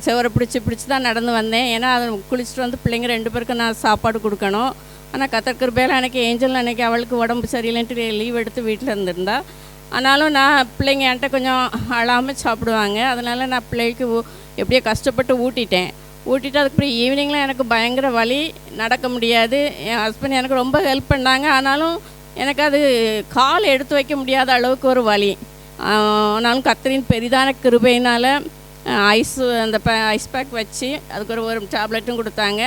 செவரை பிடிச்சி தான் நடந்து வந்தேன். ஏன்னா அதை குளிச்சுட்டு வந்து பிள்ளைங்க 2 பேருக்கும் நான் சாப்பாடு கொடுக்கணும். ஆனால் கர்த்தர் கிருபையால் அன்றைக்கி ஏஞ்சல் அன்றைக்கி அவளுக்கு உடம்பு சரியில்லைன்ட்டு லீவ் எடுத்து வீட்டில் இருந்திருந்தா. ஆனாலும் நான் பிள்ளைங்க என்கிட்ட கொஞ்சம் அழாமல் சாப்பிடுவாங்க. அதனால் நான் பிள்ளைக்கு எப்படியோ கஷ்டப்பட்டு ஊட்டிட்டு அதுக்கப்புறம் ஈவினிங்கில் எனக்கு பயங்கர வலி, நடக்க முடியாது. என் ஹஸ்பண்ட் எனக்கு ரொம்ப ஹெல்ப் பண்ணாங்க. ஆனாலும் எனக்கு அது கால் எடுத்து வைக்க முடியாத அளவுக்கு ஒரு வலி. ஆனாலும் கர்த்தரின் பெரிதான கிருபையினால் அந்த ஐஸ் பேக் வச்சு அதுக்கு ஒரு டேப்லெட்டும் கொடுத்தாங்க.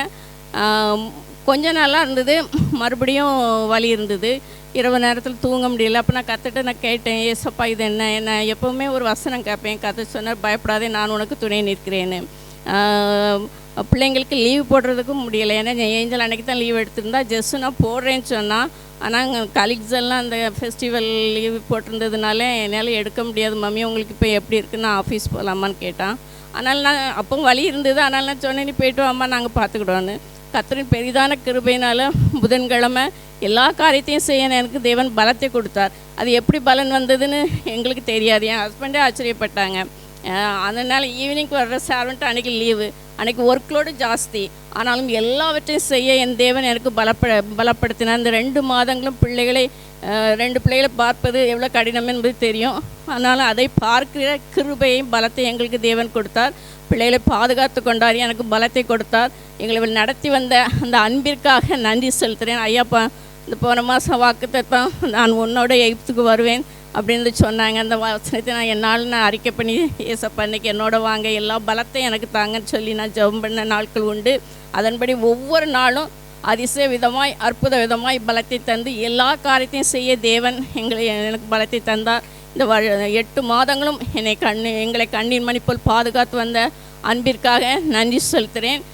கொஞ்சம் நல்லா இருந்தது, மறுபடியும் வலி இருந்தது. இரவு நேரத்தில் தூங்க முடியல. அப்போ நான் கற்றுட்டு கேட்டேன், ஏசப்பா இது என்ன எப்போவுமே ஒரு வசனம் கேட்பேன். கற்று சொன்னார், பயப்படாதே நான் உனக்கு துணை நிற்கிறேன்னு. பிள்ளைங்களுக்கு லீவ் போடுறதுக்கும் முடியலை. ஏன்னா ஏஞ்சல் அன்றைக்கி தான் லீவ் எடுத்திருந்தா. ஜஸ்ட்டு நான் போடுறேன்னு சொன்னால், ஆனால் கலீக்ஸ் எல்லாம் அந்த ஃபெஸ்டிவல் லீவ் போட்டிருந்ததுனால என்னால் எடுக்க முடியாது. மம்மி உங்களுக்கு இப்போ எப்படி இருக்குன்னு நான் ஆஃபீஸ் போகலாமான்னு கேட்டான். அதனால் நான் அப்போ வலி இருந்தது. அதனால் நான் சொன்னேன், நீ போய்ட்டு வாம்மா, நாங்கள் பார்த்துக்கிடுவோன்னு. கர்த்தரின் பெரிதான கிருபையினால் புதன்கிழமை எல்லா காரியத்தையும் செய்ய எனக்கு தேவன் பலத்தை கொடுத்தார். அது எப்படி பலன் வந்ததுன்னு எங்களுக்கு தெரியாது. என் ஹஸ்பண்டே ஆச்சரியப்பட்டாங்க. அதனால் ஈவினிங் வர்ற சர்வெண்ட் அன்றைக்கி லீவு, அன்றைக்கி ஒர்க்லோடு ஜாஸ்தி. ஆனாலும் எல்லாவற்றையும் செய்ய என் தேவன் எனக்கு பலப்படுத்தினார். இந்த 2 மாதங்களும் 2 பிள்ளைகளை பார்ப்பது எவ்வளோ கடினம் என்பது தெரியும். ஆனாலும் அதை பார்க்கிற கிருபையும் பலத்தை எங்களுக்கு தேவன் கொடுத்தார். பிள்ளைகளை பாதுகாத்து கொண்டார், எனக்கு பலத்தை கொடுத்தார். எங்களை நடத்தி வந்த அந்த அன்பிற்காக நன்றி செலுத்துகிறேன். ஐயாப்பா, இந்த போன மாதம் வாக்குத்தத்தம் நான் உன்னோட எகிப்துக்கு வருவேன் அப்படின்னு சொன்னாங்க. அந்த வசனத்தை நான் அறிக்கை பண்ணி, ஏசப்பா இன்னைக்கு என்னோட வாங்க, எல்லா பலத்தையும் எனக்கு தாங்கன்னு சொல்லி நான் ஜெபம் பண்ண நாட்கள் உண்டு. அதன்படி ஒவ்வொரு நாளும் அதிசய விதமாய் அற்புத விதமாய் பலத்தை தந்து எல்லா காரியத்தையும் செய்ய தேவன் எனக்கு பலத்தை தந்தார். இந்த 8 மாதங்களும் எங்களை கண்ணீர் மணி போல் பாதுகாத்து வந்த அன்பிற்காக நன்றி செலுத்துகிறேன்.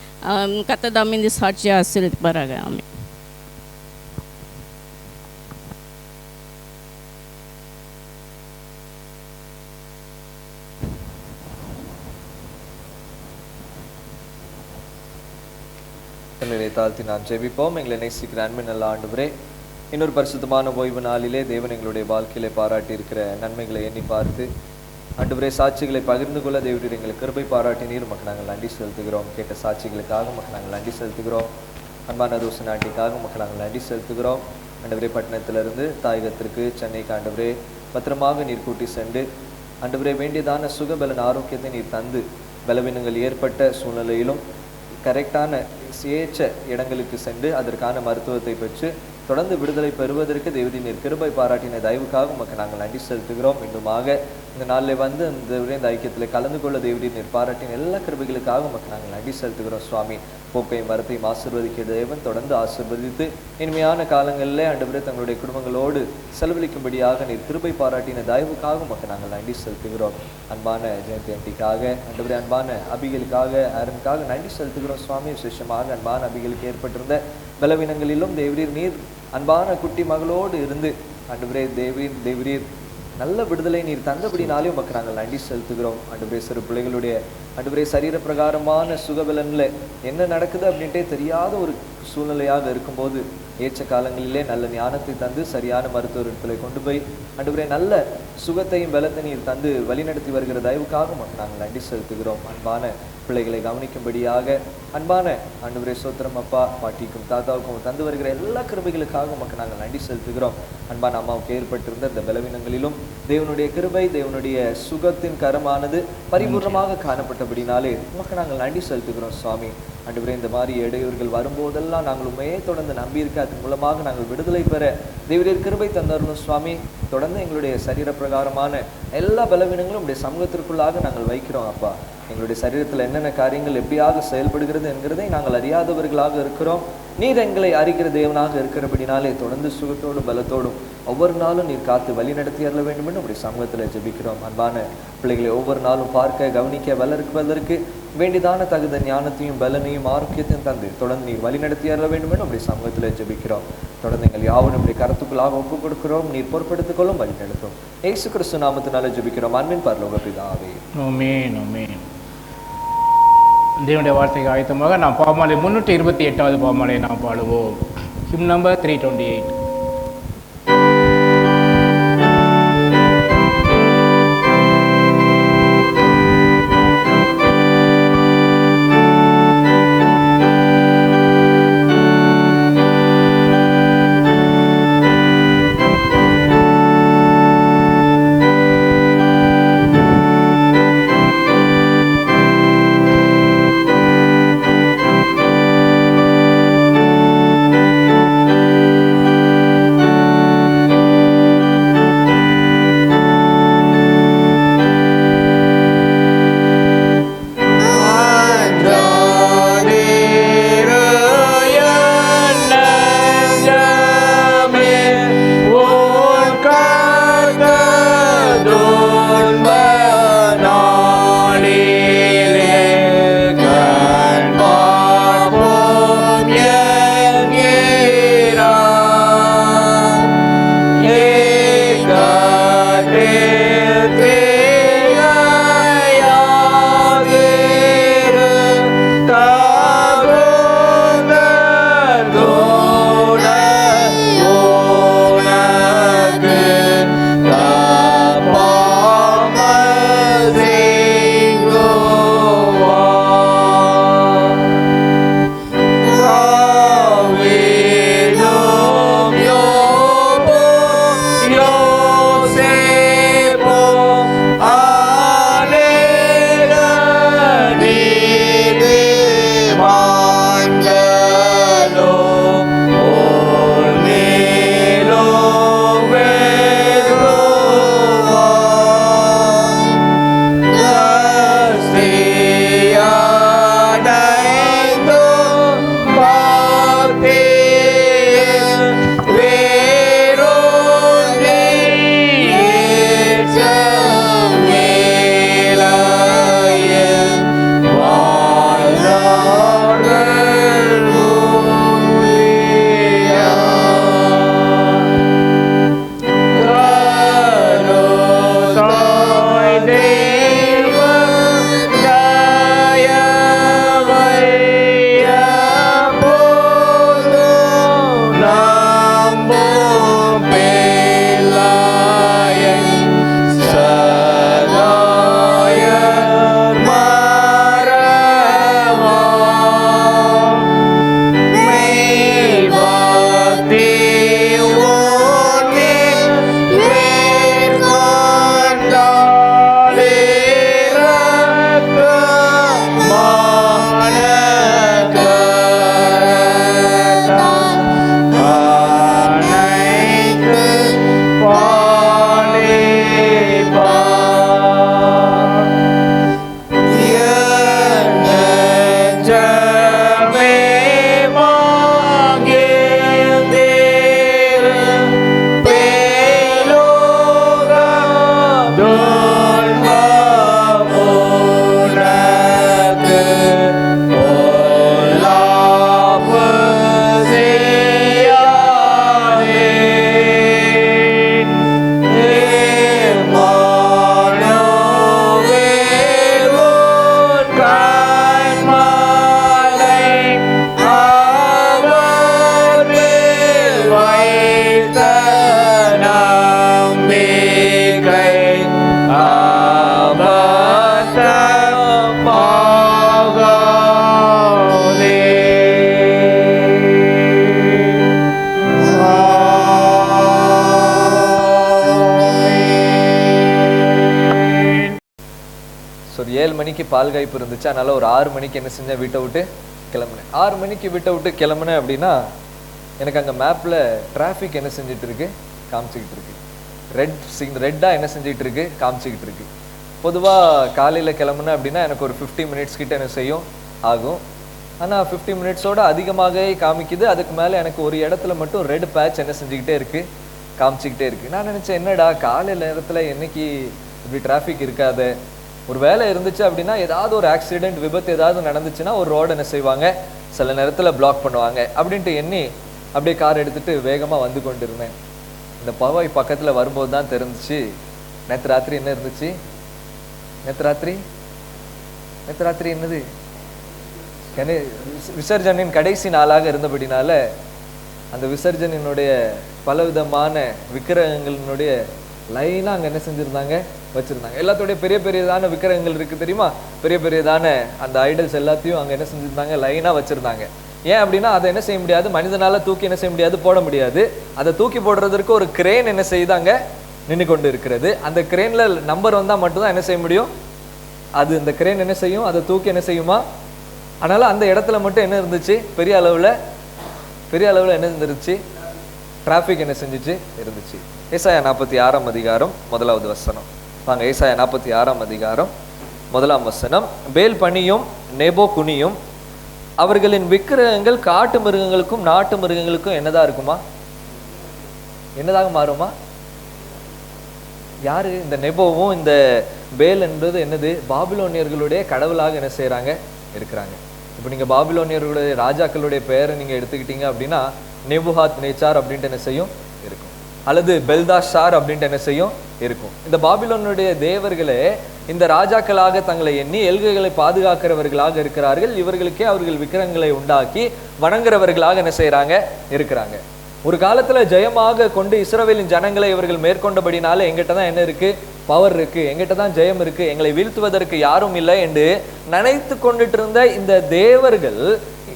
கர்த்தர் தாமே இந்த சாட்சியை ஆசீர்வதிப்பாராக. ஆமென். நிலை தாழ்த்தி நாம் ஜெபிப்போம். எங்களை நேசிக்கிற அன்பின் நல்ல ஆண்டவரே, இன்னொரு பரிசுத்தமான ஓய்வு நாளிலே தேவன் எங்களுடைய வாழ்க்கையிலே பாராட்டி இருக்கிற நன்மைகளை எண்ணி பார்த்து ஆண்டவரே சாட்சிகளை பகிர்ந்து கொள்ள தேவரீர் எங்களுக்கு கிருபை பாராட்டினீர். மக்கள் நாங்கள் நன்றி செலுத்துகிறோம். கேட்ட சாட்சிகளுக்காக மக்கள் நாங்கள் நன்றி செலுத்துகிறோம். அன்பான ரோசு நாட்டிற்காக மக்கள் நாங்கள் நன்றி செலுத்துகிறோம். ஆண்டவரே பட்டணத்திலிருந்து தாயகத்திற்கு சென்னைக்கு ஆண்டவரே பத்திரமாக நீர் கூட்டி சென்று ஆண்டவரே வேண்டியதான சுகபலன் ஆரோக்கியத்தை நீர் தந்து பலவீனங்கள் ஏற்பட்ட சூழ்நிலையிலும் கரெக்டான ஏற்ற இடங்களுக்கு சென்று அதற்கான மருத்துவத்தை பெற்று தொடர்ந்து விடுதலை பெறுவதற்கு தேவரீர் நீர் கிருபை பாராட்டின தயவுக்காக உமக்கு நாங்கள் நன்றி செலுத்துகிறோம். மீண்டுமாக இந்த நாளில் வந்து இந்த ஐக்கியத்தில் கலந்து கொள்ள தேவரீர் நீர் பாராட்டின எல்லா கிருபைகளுக்காக உமக்கு நாங்கள் நன்றி செலுத்துகிறோம். சுவாமி, போக்கையும் வரத்தையும் ஆசீர்வதிக்க தேவன் தொடர்ந்து ஆசீர்வதித்து இனிமையான காலங்களில் ஆண்டவரே தங்களுடைய குடும்பங்களோடு செலவழிக்கும்படியாக நீர் கிருபை பாராட்டின தயவுக்காக உமக்கு நாங்கள் நன்றி செலுத்துகிறோம். அன்பான ஜெயந்தி ஆண்டிக்காக ஆண்டவரே, அன்பான அபிகளுக்காக ஆரனுக்காக நன்றி செலுத்துகிறோம். சுவாமி, விசேஷமாக அன்பான அபிகளுக்கு ஏற்பட்டிருந்த பலவீனங்களிலும் தேவரீர் நீர் அன்பான குட்டி மகளோடு இருந்து ஆண்டவரே தேவரீர் நல்ல விடுதலை நீர் தந்தபடினாலே உமக்கு நாங்கள் நன்றி செலுத்துகிறோம். ஆண்டவரே, சிறு பிள்ளைகளுடைய ஆண்டவரே சரீர பிரகாரமான சுகபலனில் என்ன நடக்குது அப்படின்ட்டே தெரியாத ஒரு சூழ்நிலையாக இருக்கும்போது ஏற்ற காலங்களிலே நல்ல ஞானத்தை தந்து சரியான மருத்துவர்களை கொண்டு போய் ஆண்டவரே நல்ல சுகத்தையும் பலத்தை நீர் தந்து வழிநடத்தி வருகிற தயவுக்காக உமக்கு நாங்கள் நன்றி செலுத்துகிறோம். அன்பான பிள்ளைகளை கவனிக்கும்படியாக அன்பான ஆண்டவரே சோத்திரம் அப்பா பாட்டிக்கும் தாத்தாவுக்கும் தந்து வருகிற எல்லா கிருபைகளுக்காக உமக்கு நாங்கள் நன்றி செலுத்துகிறோம். அன்பான அம்மாவுக்கு ஏற்பட்டிருந்த இந்த பலவீனங்களிலும் தேவனுடைய கிருபை தேவனுடைய சுகத்தின் கரமானது பரிபூர்ணமாக காணப்பட்டபடினாலே உமக்கு நாங்கள் நன்றி செலுத்துகிறோம். சுவாமி, ஆண்டவரே, இந்த மாதிரி இடையூறுகள் வரும்போதெல்லாம் நாங்கள் உண்மையே தொடர்ந்து நம்பியிருக்க அதன் மூலமாக நாங்கள் விடுதலை பெற தேவரீர் கிருபை தந்தரணும். சுவாமி, தொடர்ந்து எங்களுடைய சரீர பிரகாரமான எல்லா பலவீனங்களும் உடைய சமூகத்திற்குள்ளாக நாங்கள் வைக்கிறோம். அப்பா, எங்களுடைய சரீரத்தில் என்னென்ன காரியங்கள் எப்படியாக செயல்படுகிறது என்கிறதை நாங்கள் அறியாதவர்களாக இருக்கிறோம். நீர் எங்களை அறிகிற தேவனாக இருக்கிறபடினாலே தொடர்ந்து சுகத்தோடு பலத்தோடும் ஒவ்வொரு நாளும் நீர் காத்து வழி நடத்தி அருள வேண்டும் என்று உடைய சமூகத்தில் ஜெபிக்கிறோம். அன்பான பிள்ளைகளை ஒவ்வொரு நாளும் பார்க்க கவனிக்க வளர்க்குவதற்கு வேண்டியதான தகுந்த ஞானத்தையும் பலனையும் ஆரோக்கியத்தையும் தந்து தொடர்ந்து நீர் வழி நடத்தி அருள வேண்டும் என்று உடைய சமூகத்தில் ஜெபிக்கிறோம். தொடர்ந்து எங்கள் யாவரும் நம்முடைய கருத்துக்களாக ஒப்புக் கொடுக்கிறோம். நீர் பொறுப்படுத்திக் கொள்ளும், வழி நடத்தும். இயேசு கிறிஸ்து நாமத்தினால ஜெபிக்கிறோம். அன்பின் பரலோக பிதாவே, ஆமென். ஆமென். தேவனுடைய வார்த்தைக்கு ஆயத்தமாக நாம் பாமாலை 328வது பாமாலை நாம் பாடுவோம். Him number 328. 7 மணிக்கு பால் காய்ப்பு இருந்துச்சு, அதனால ஒரு 6 மணிக்கு என்ன செஞ்சேன், வீட்டை விட்டு கிளம்புனேன். 6 மணிக்கு வீட்டை விட்டு கிளம்புனேன் அப்படின்னா எனக்கு அங்கே மேப்பில் டிராஃபிக் என்ன செஞ்சுட்டு இருக்கு, காமிச்சிக்கிட்டு இருக்கு. ரெட்டாக என்ன செஞ்சுட்டு இருக்கு, காமிச்சிக்கிட்டு இருக்கு. பொதுவாக காலையில் கிளம்புனேன் அப்படின்னா எனக்கு ஒரு 50 மினிட்ஸ் கிட்ட என்ன செய்யும் ஆகும். ஆனால் 50 மினிட்ஸோட அதிகமாக காமிக்குது. அதுக்கு மேலே எனக்கு ஒரு இடத்துல மட்டும் ரெட் பேட்ச் என்ன செஞ்சுக்கிட்டே இருக்கு, காமிச்சிக்கிட்டே இருக்கு. நான் நினச்சேன், என்னடா காலை நேரத்தில் என்னைக்கு இப்படி டிராஃபிக் இருக்காது, ஒரு வேலை இருந்துச்சு அப்படின்னா ஏதாவது ஒரு ஆக்சிடென்ட் விபத்து ஏதாவது நடந்துச்சுன்னா ஒரு ரோடு என்ன செய்வாங்க, சில நேரத்தில் பிளாக் பண்ணுவாங்க அப்படின்ட்டு எண்ணி அப்படியே கார் எடுத்துகிட்டு வேகமாக வந்து கொண்டு இருந்தேன். இந்த பவாய் பக்கத்தில் வரும்போது தான் தெரிஞ்சிச்சு, நேற்று ராத்திரி என்ன இருந்துச்சு, நேற்று ராத்திரி என்னது, விசர்ஜனின் கடைசி நாளாக இருந்தபடினால அந்த விசர்ஜனினுடைய பலவிதமான விக்கிரகங்களினுடைய லைனாக அங்கே என்ன செஞ்சுருந்தாங்க, வச்சுருந்தாங்க. எல்லாத்தோடைய பெரிய பெரியதான விக்கிரகங்கள் இருக்குது தெரியுமா, பெரிய பெரியதான அந்த ஐடல்ஸ் எல்லாத்தையும் அங்கே என்ன செஞ்சுருந்தாங்க, லைனாக வச்சுருந்தாங்க. ஏன் அப்படின்னா அதை என்ன செய்ய முடியாது, மனிதனால் தூக்கி என்ன செய்ய முடியாது, போட முடியாது. அதை தூக்கி போடுறதுக்கு ஒரு கிரேன் என்ன செய்தாங்க, நின்று கொண்டு இருக்கிறது. அந்த கிரேனில் நம்பர் வந்தால் மட்டும்தான் என்ன செய்ய முடியும், அது இந்த கிரேன் என்ன செய்யும், அதை தூக்கி என்ன செய்யுமா. அதனால் அந்த இடத்துல மட்டும் என்ன இருந்துச்சு, பெரிய அளவில் என்ன இருந்துச்சு, டிராஃபிக் என்ன செஞ்சிச்சு இருந்துச்சு. ஏசாயா 46 அதிகாரம் 1வது வசனம் வாங்க. ஏசாயா 46 அதிகாரம் 1ஆம் வசனம். பேல் பனியும் நேபோ குனியும், அவர்களின் விக்கிரகங்கள் காட்டு மிருகங்களுக்கும் நாட்டு மிருகங்களுக்கும் என்னதான் இருக்குமா, என்னதாக மாறுமா. யாரு இந்த நெபோவும் இந்த பேல் என்பது என்னது, பாபிலோனியர்களுடைய கடவுளாக என்ன செய்யறாங்க, இருக்கிறாங்க. இப்போ நீங்க பாபிலோனியர்களுடைய ராஜாக்களுடைய பெயரை நீங்க எடுத்துக்கிட்டீங்க அப்படின்னா நேபுகாத் நேச்சார் அப்படின்ட்டு என்ன செய்யும் இருக்கும், அல்லது பெல்தாஷார் அப்படின்ட்டு என்ன செய்யும் இருக்கும். இந்த பாபிலோனுடைய தேவர்களே இந்த ராஜாக்களாக தங்களை எண்ணி எல்கைகளை பாதுகாக்கிறவர்களாக இருக்கிறார்கள். இவர்களுக்கே அவர்கள் விக்கிரகங்களை உண்டாக்கி வணங்குறவர்களாக என்ன செய்யறாங்க, இருக்கிறாங்க. ஒரு காலத்துல ஜெயமாக கொண்டு இஸ்ரவேலின் ஜனங்களை இவர்கள் மேற்கொண்டபடினால எங்கிட்ட தான் என்ன இருக்கு, பவர் இருக்கு, எங்கிட்ட தான் ஜெயம் இருக்கு, எங்களை வீழ்த்துவதற்கு யாரும் இல்லை என்று நினைத்து கொண்டுட்டு இருந்த இந்த தேவர்கள்,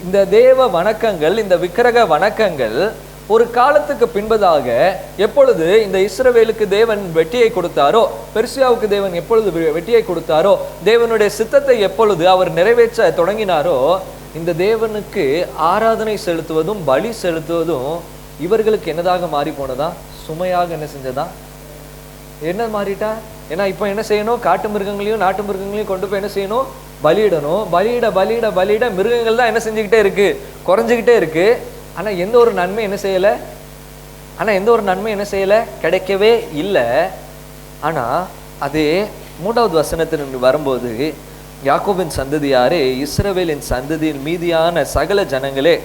இந்த தேவ வணக்கங்கள், இந்த விக்கிரக வணக்கங்கள் ஒரு காலத்துக்கு பின்பதாக எப்பொழுது இந்த இஸ்ரவேலுக்கு தேவன் வெற்றியை கொடுத்தாரோ, பெர்சியாவுக்கு தேவன் எப்பொழுது வெற்றியை கொடுத்தாரோ, தேவனுடைய சித்தத்தை எப்பொழுது அவர் நிறைவேற்ற தொடங்கினாரோ, இந்த தேவனுக்கு ஆராதனை செலுத்துவதும் பலி செலுத்துவதும் இவர்களுக்கு என்னதாக மாறி போனதா, சுமையாக என்ன செஞ்சதா, என்ன மாறிட்டா. ஏன்னா இப்போ என்ன செய்யணும், காட்டு மிருகங்களையும் நாட்டு மிருகங்களையும் கொண்டு போய் என்ன செய்யணும், பலியிடணும். பலியிட மிருகங்கள் தான் என்ன செஞ்சுக்கிட்டே இருக்கு, குறைஞ்சிக்கிட்டே இருக்கு. ஆனா எந்த ஒரு நன்மை என்ன செய்யல, கிடைக்கவே இல்லை. ஆனா அதே 3வது வசனத்திற்கு வரும்போது, யாக்கோபின் சந்ததியாரே, இஸ்ரவேலின் சந்ததியின் மீதியான சகல ஜனங்களே,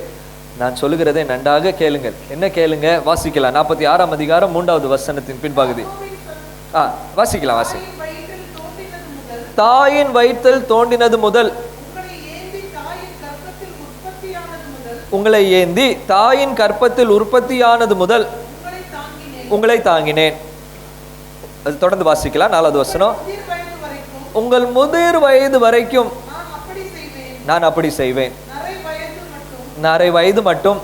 நான் சொல்லுகிறதை நன்றாக கேளுங்கள். என்ன கேளுங்க, வாசிக்கலாம். 46 அதிகாரம் 3வது வசனத்தின் பின்பகுதி வாசிக்கலாம். தாயின் வயிற்றில் தோன்றினது முதல், உங்களை ஏந்தி தாயின் கற்பத்தில் உற்பத்தியானது முதல் உங்களை தாங்கினேன். அது தொடர்ந்து வாசிக்கலாம். 4வது வசனம். உங்கள் முதிர் வயது வரைக்கும் நான் அப்படி செய்வேன். நரை வயது மட்டும்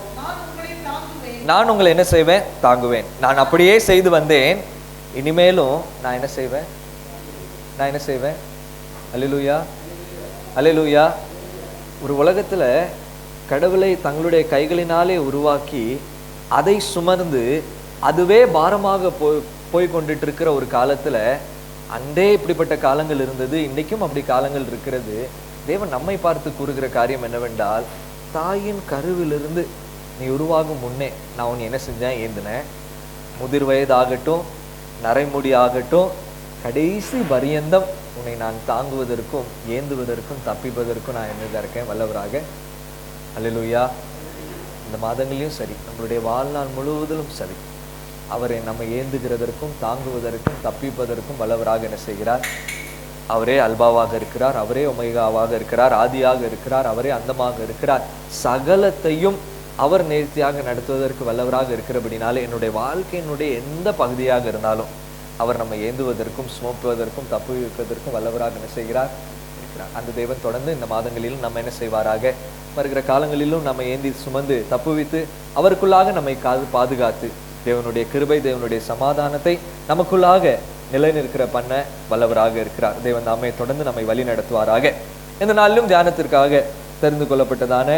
நான் உங்களை என்ன செய்வேன், தாங்குவேன். நான் அப்படியே செய்து வந்தேன், இனிமேலும் நான் என்ன செய்வேன். அல்லேலூயா, அல்லேலூயா. ஒரு உலகத்துல கடவுளை தங்களுடைய கைகளினாலே உருவாக்கி அதை சுமந்து அதுவே பாரமாக போய் கொண்டுட்டு இருக்கிற ஒரு காலத்துல, அன்றே இப்படிப்பட்ட காலங்கள் இருந்தது, இன்னைக்கும் அப்படி காலங்கள் இருக்கிறது. தேவன் நம்மை பார்த்து கூறுகிற காரியம் என்னவென்றால், தாயின் கருவிலிருந்து நீ உருவாகும் முன்னே நான் உன்னை என்ன செஞ்சேன், ஏந்தினேன். முதிர் வயது ஆகட்டும், நரைமுடி ஆகட்டும், கடைசி பரியந்தம் உன்னை நான் தாங்குவதற்கும் ஏந்துவதற்கும் தப்பிப்பதற்கும் நான் என்னதான் இருக்கேன், வல்லவராக. அல்லேலூயா. இந்த மாதங்களையும் சரி, நம்மளுடைய வாழ்நாள் முழுவதிலும் சரி, அவரை நம்ம ஏந்துகிறதற்கும் தாங்குவதற்கும் தப்பிப்பதற்கும் வல்லவராக என்ன செய்கிறார். அவரே அல்பாவாக இருக்கிறார், அவரே ஒமேகாவாக இருக்கிறார், ஆதியாக இருக்கிறார், அவரே அந்தமாக இருக்கிறார். சகலத்தையும் அவர் நேர்த்தியாக நடத்துவதற்கு வல்லவராக இருக்கிறபடினாலே என்னுடைய வாழ்க்கையினுடைய எந்த பகுதியாக இருந்தாலும் அவர் நம்ம ஏந்துவதற்கும் சுமப்பதற்கும் தப்புவிப்பதற்கும் வல்லவராக என்ன செய்கிறார், இருக்கிறார். அந்த தேவன் தொடர்ந்து இந்த மாதங்களிலும் நம்ம என்ன செய்வாராக, வருகிற காலங்களிலும் நம்ம ஏந்தி சுமந்து தப்புவித்து அவருக்குள்ளாக நம்மை பாதுகாத்து தேவனுடைய கிருபை, தேவனுடைய சமாதானத்தை நமக்குள்ளாக நிலைநிற்கிற பண்ண வல்லவராக இருக்கிறார். தேவன் தாமே தொடர்ந்து நம்மை வழி நடத்துவாராக. இந்த நாளிலும் தியானத்திற்காக தெரிந்து கொள்ளப்பட்டதான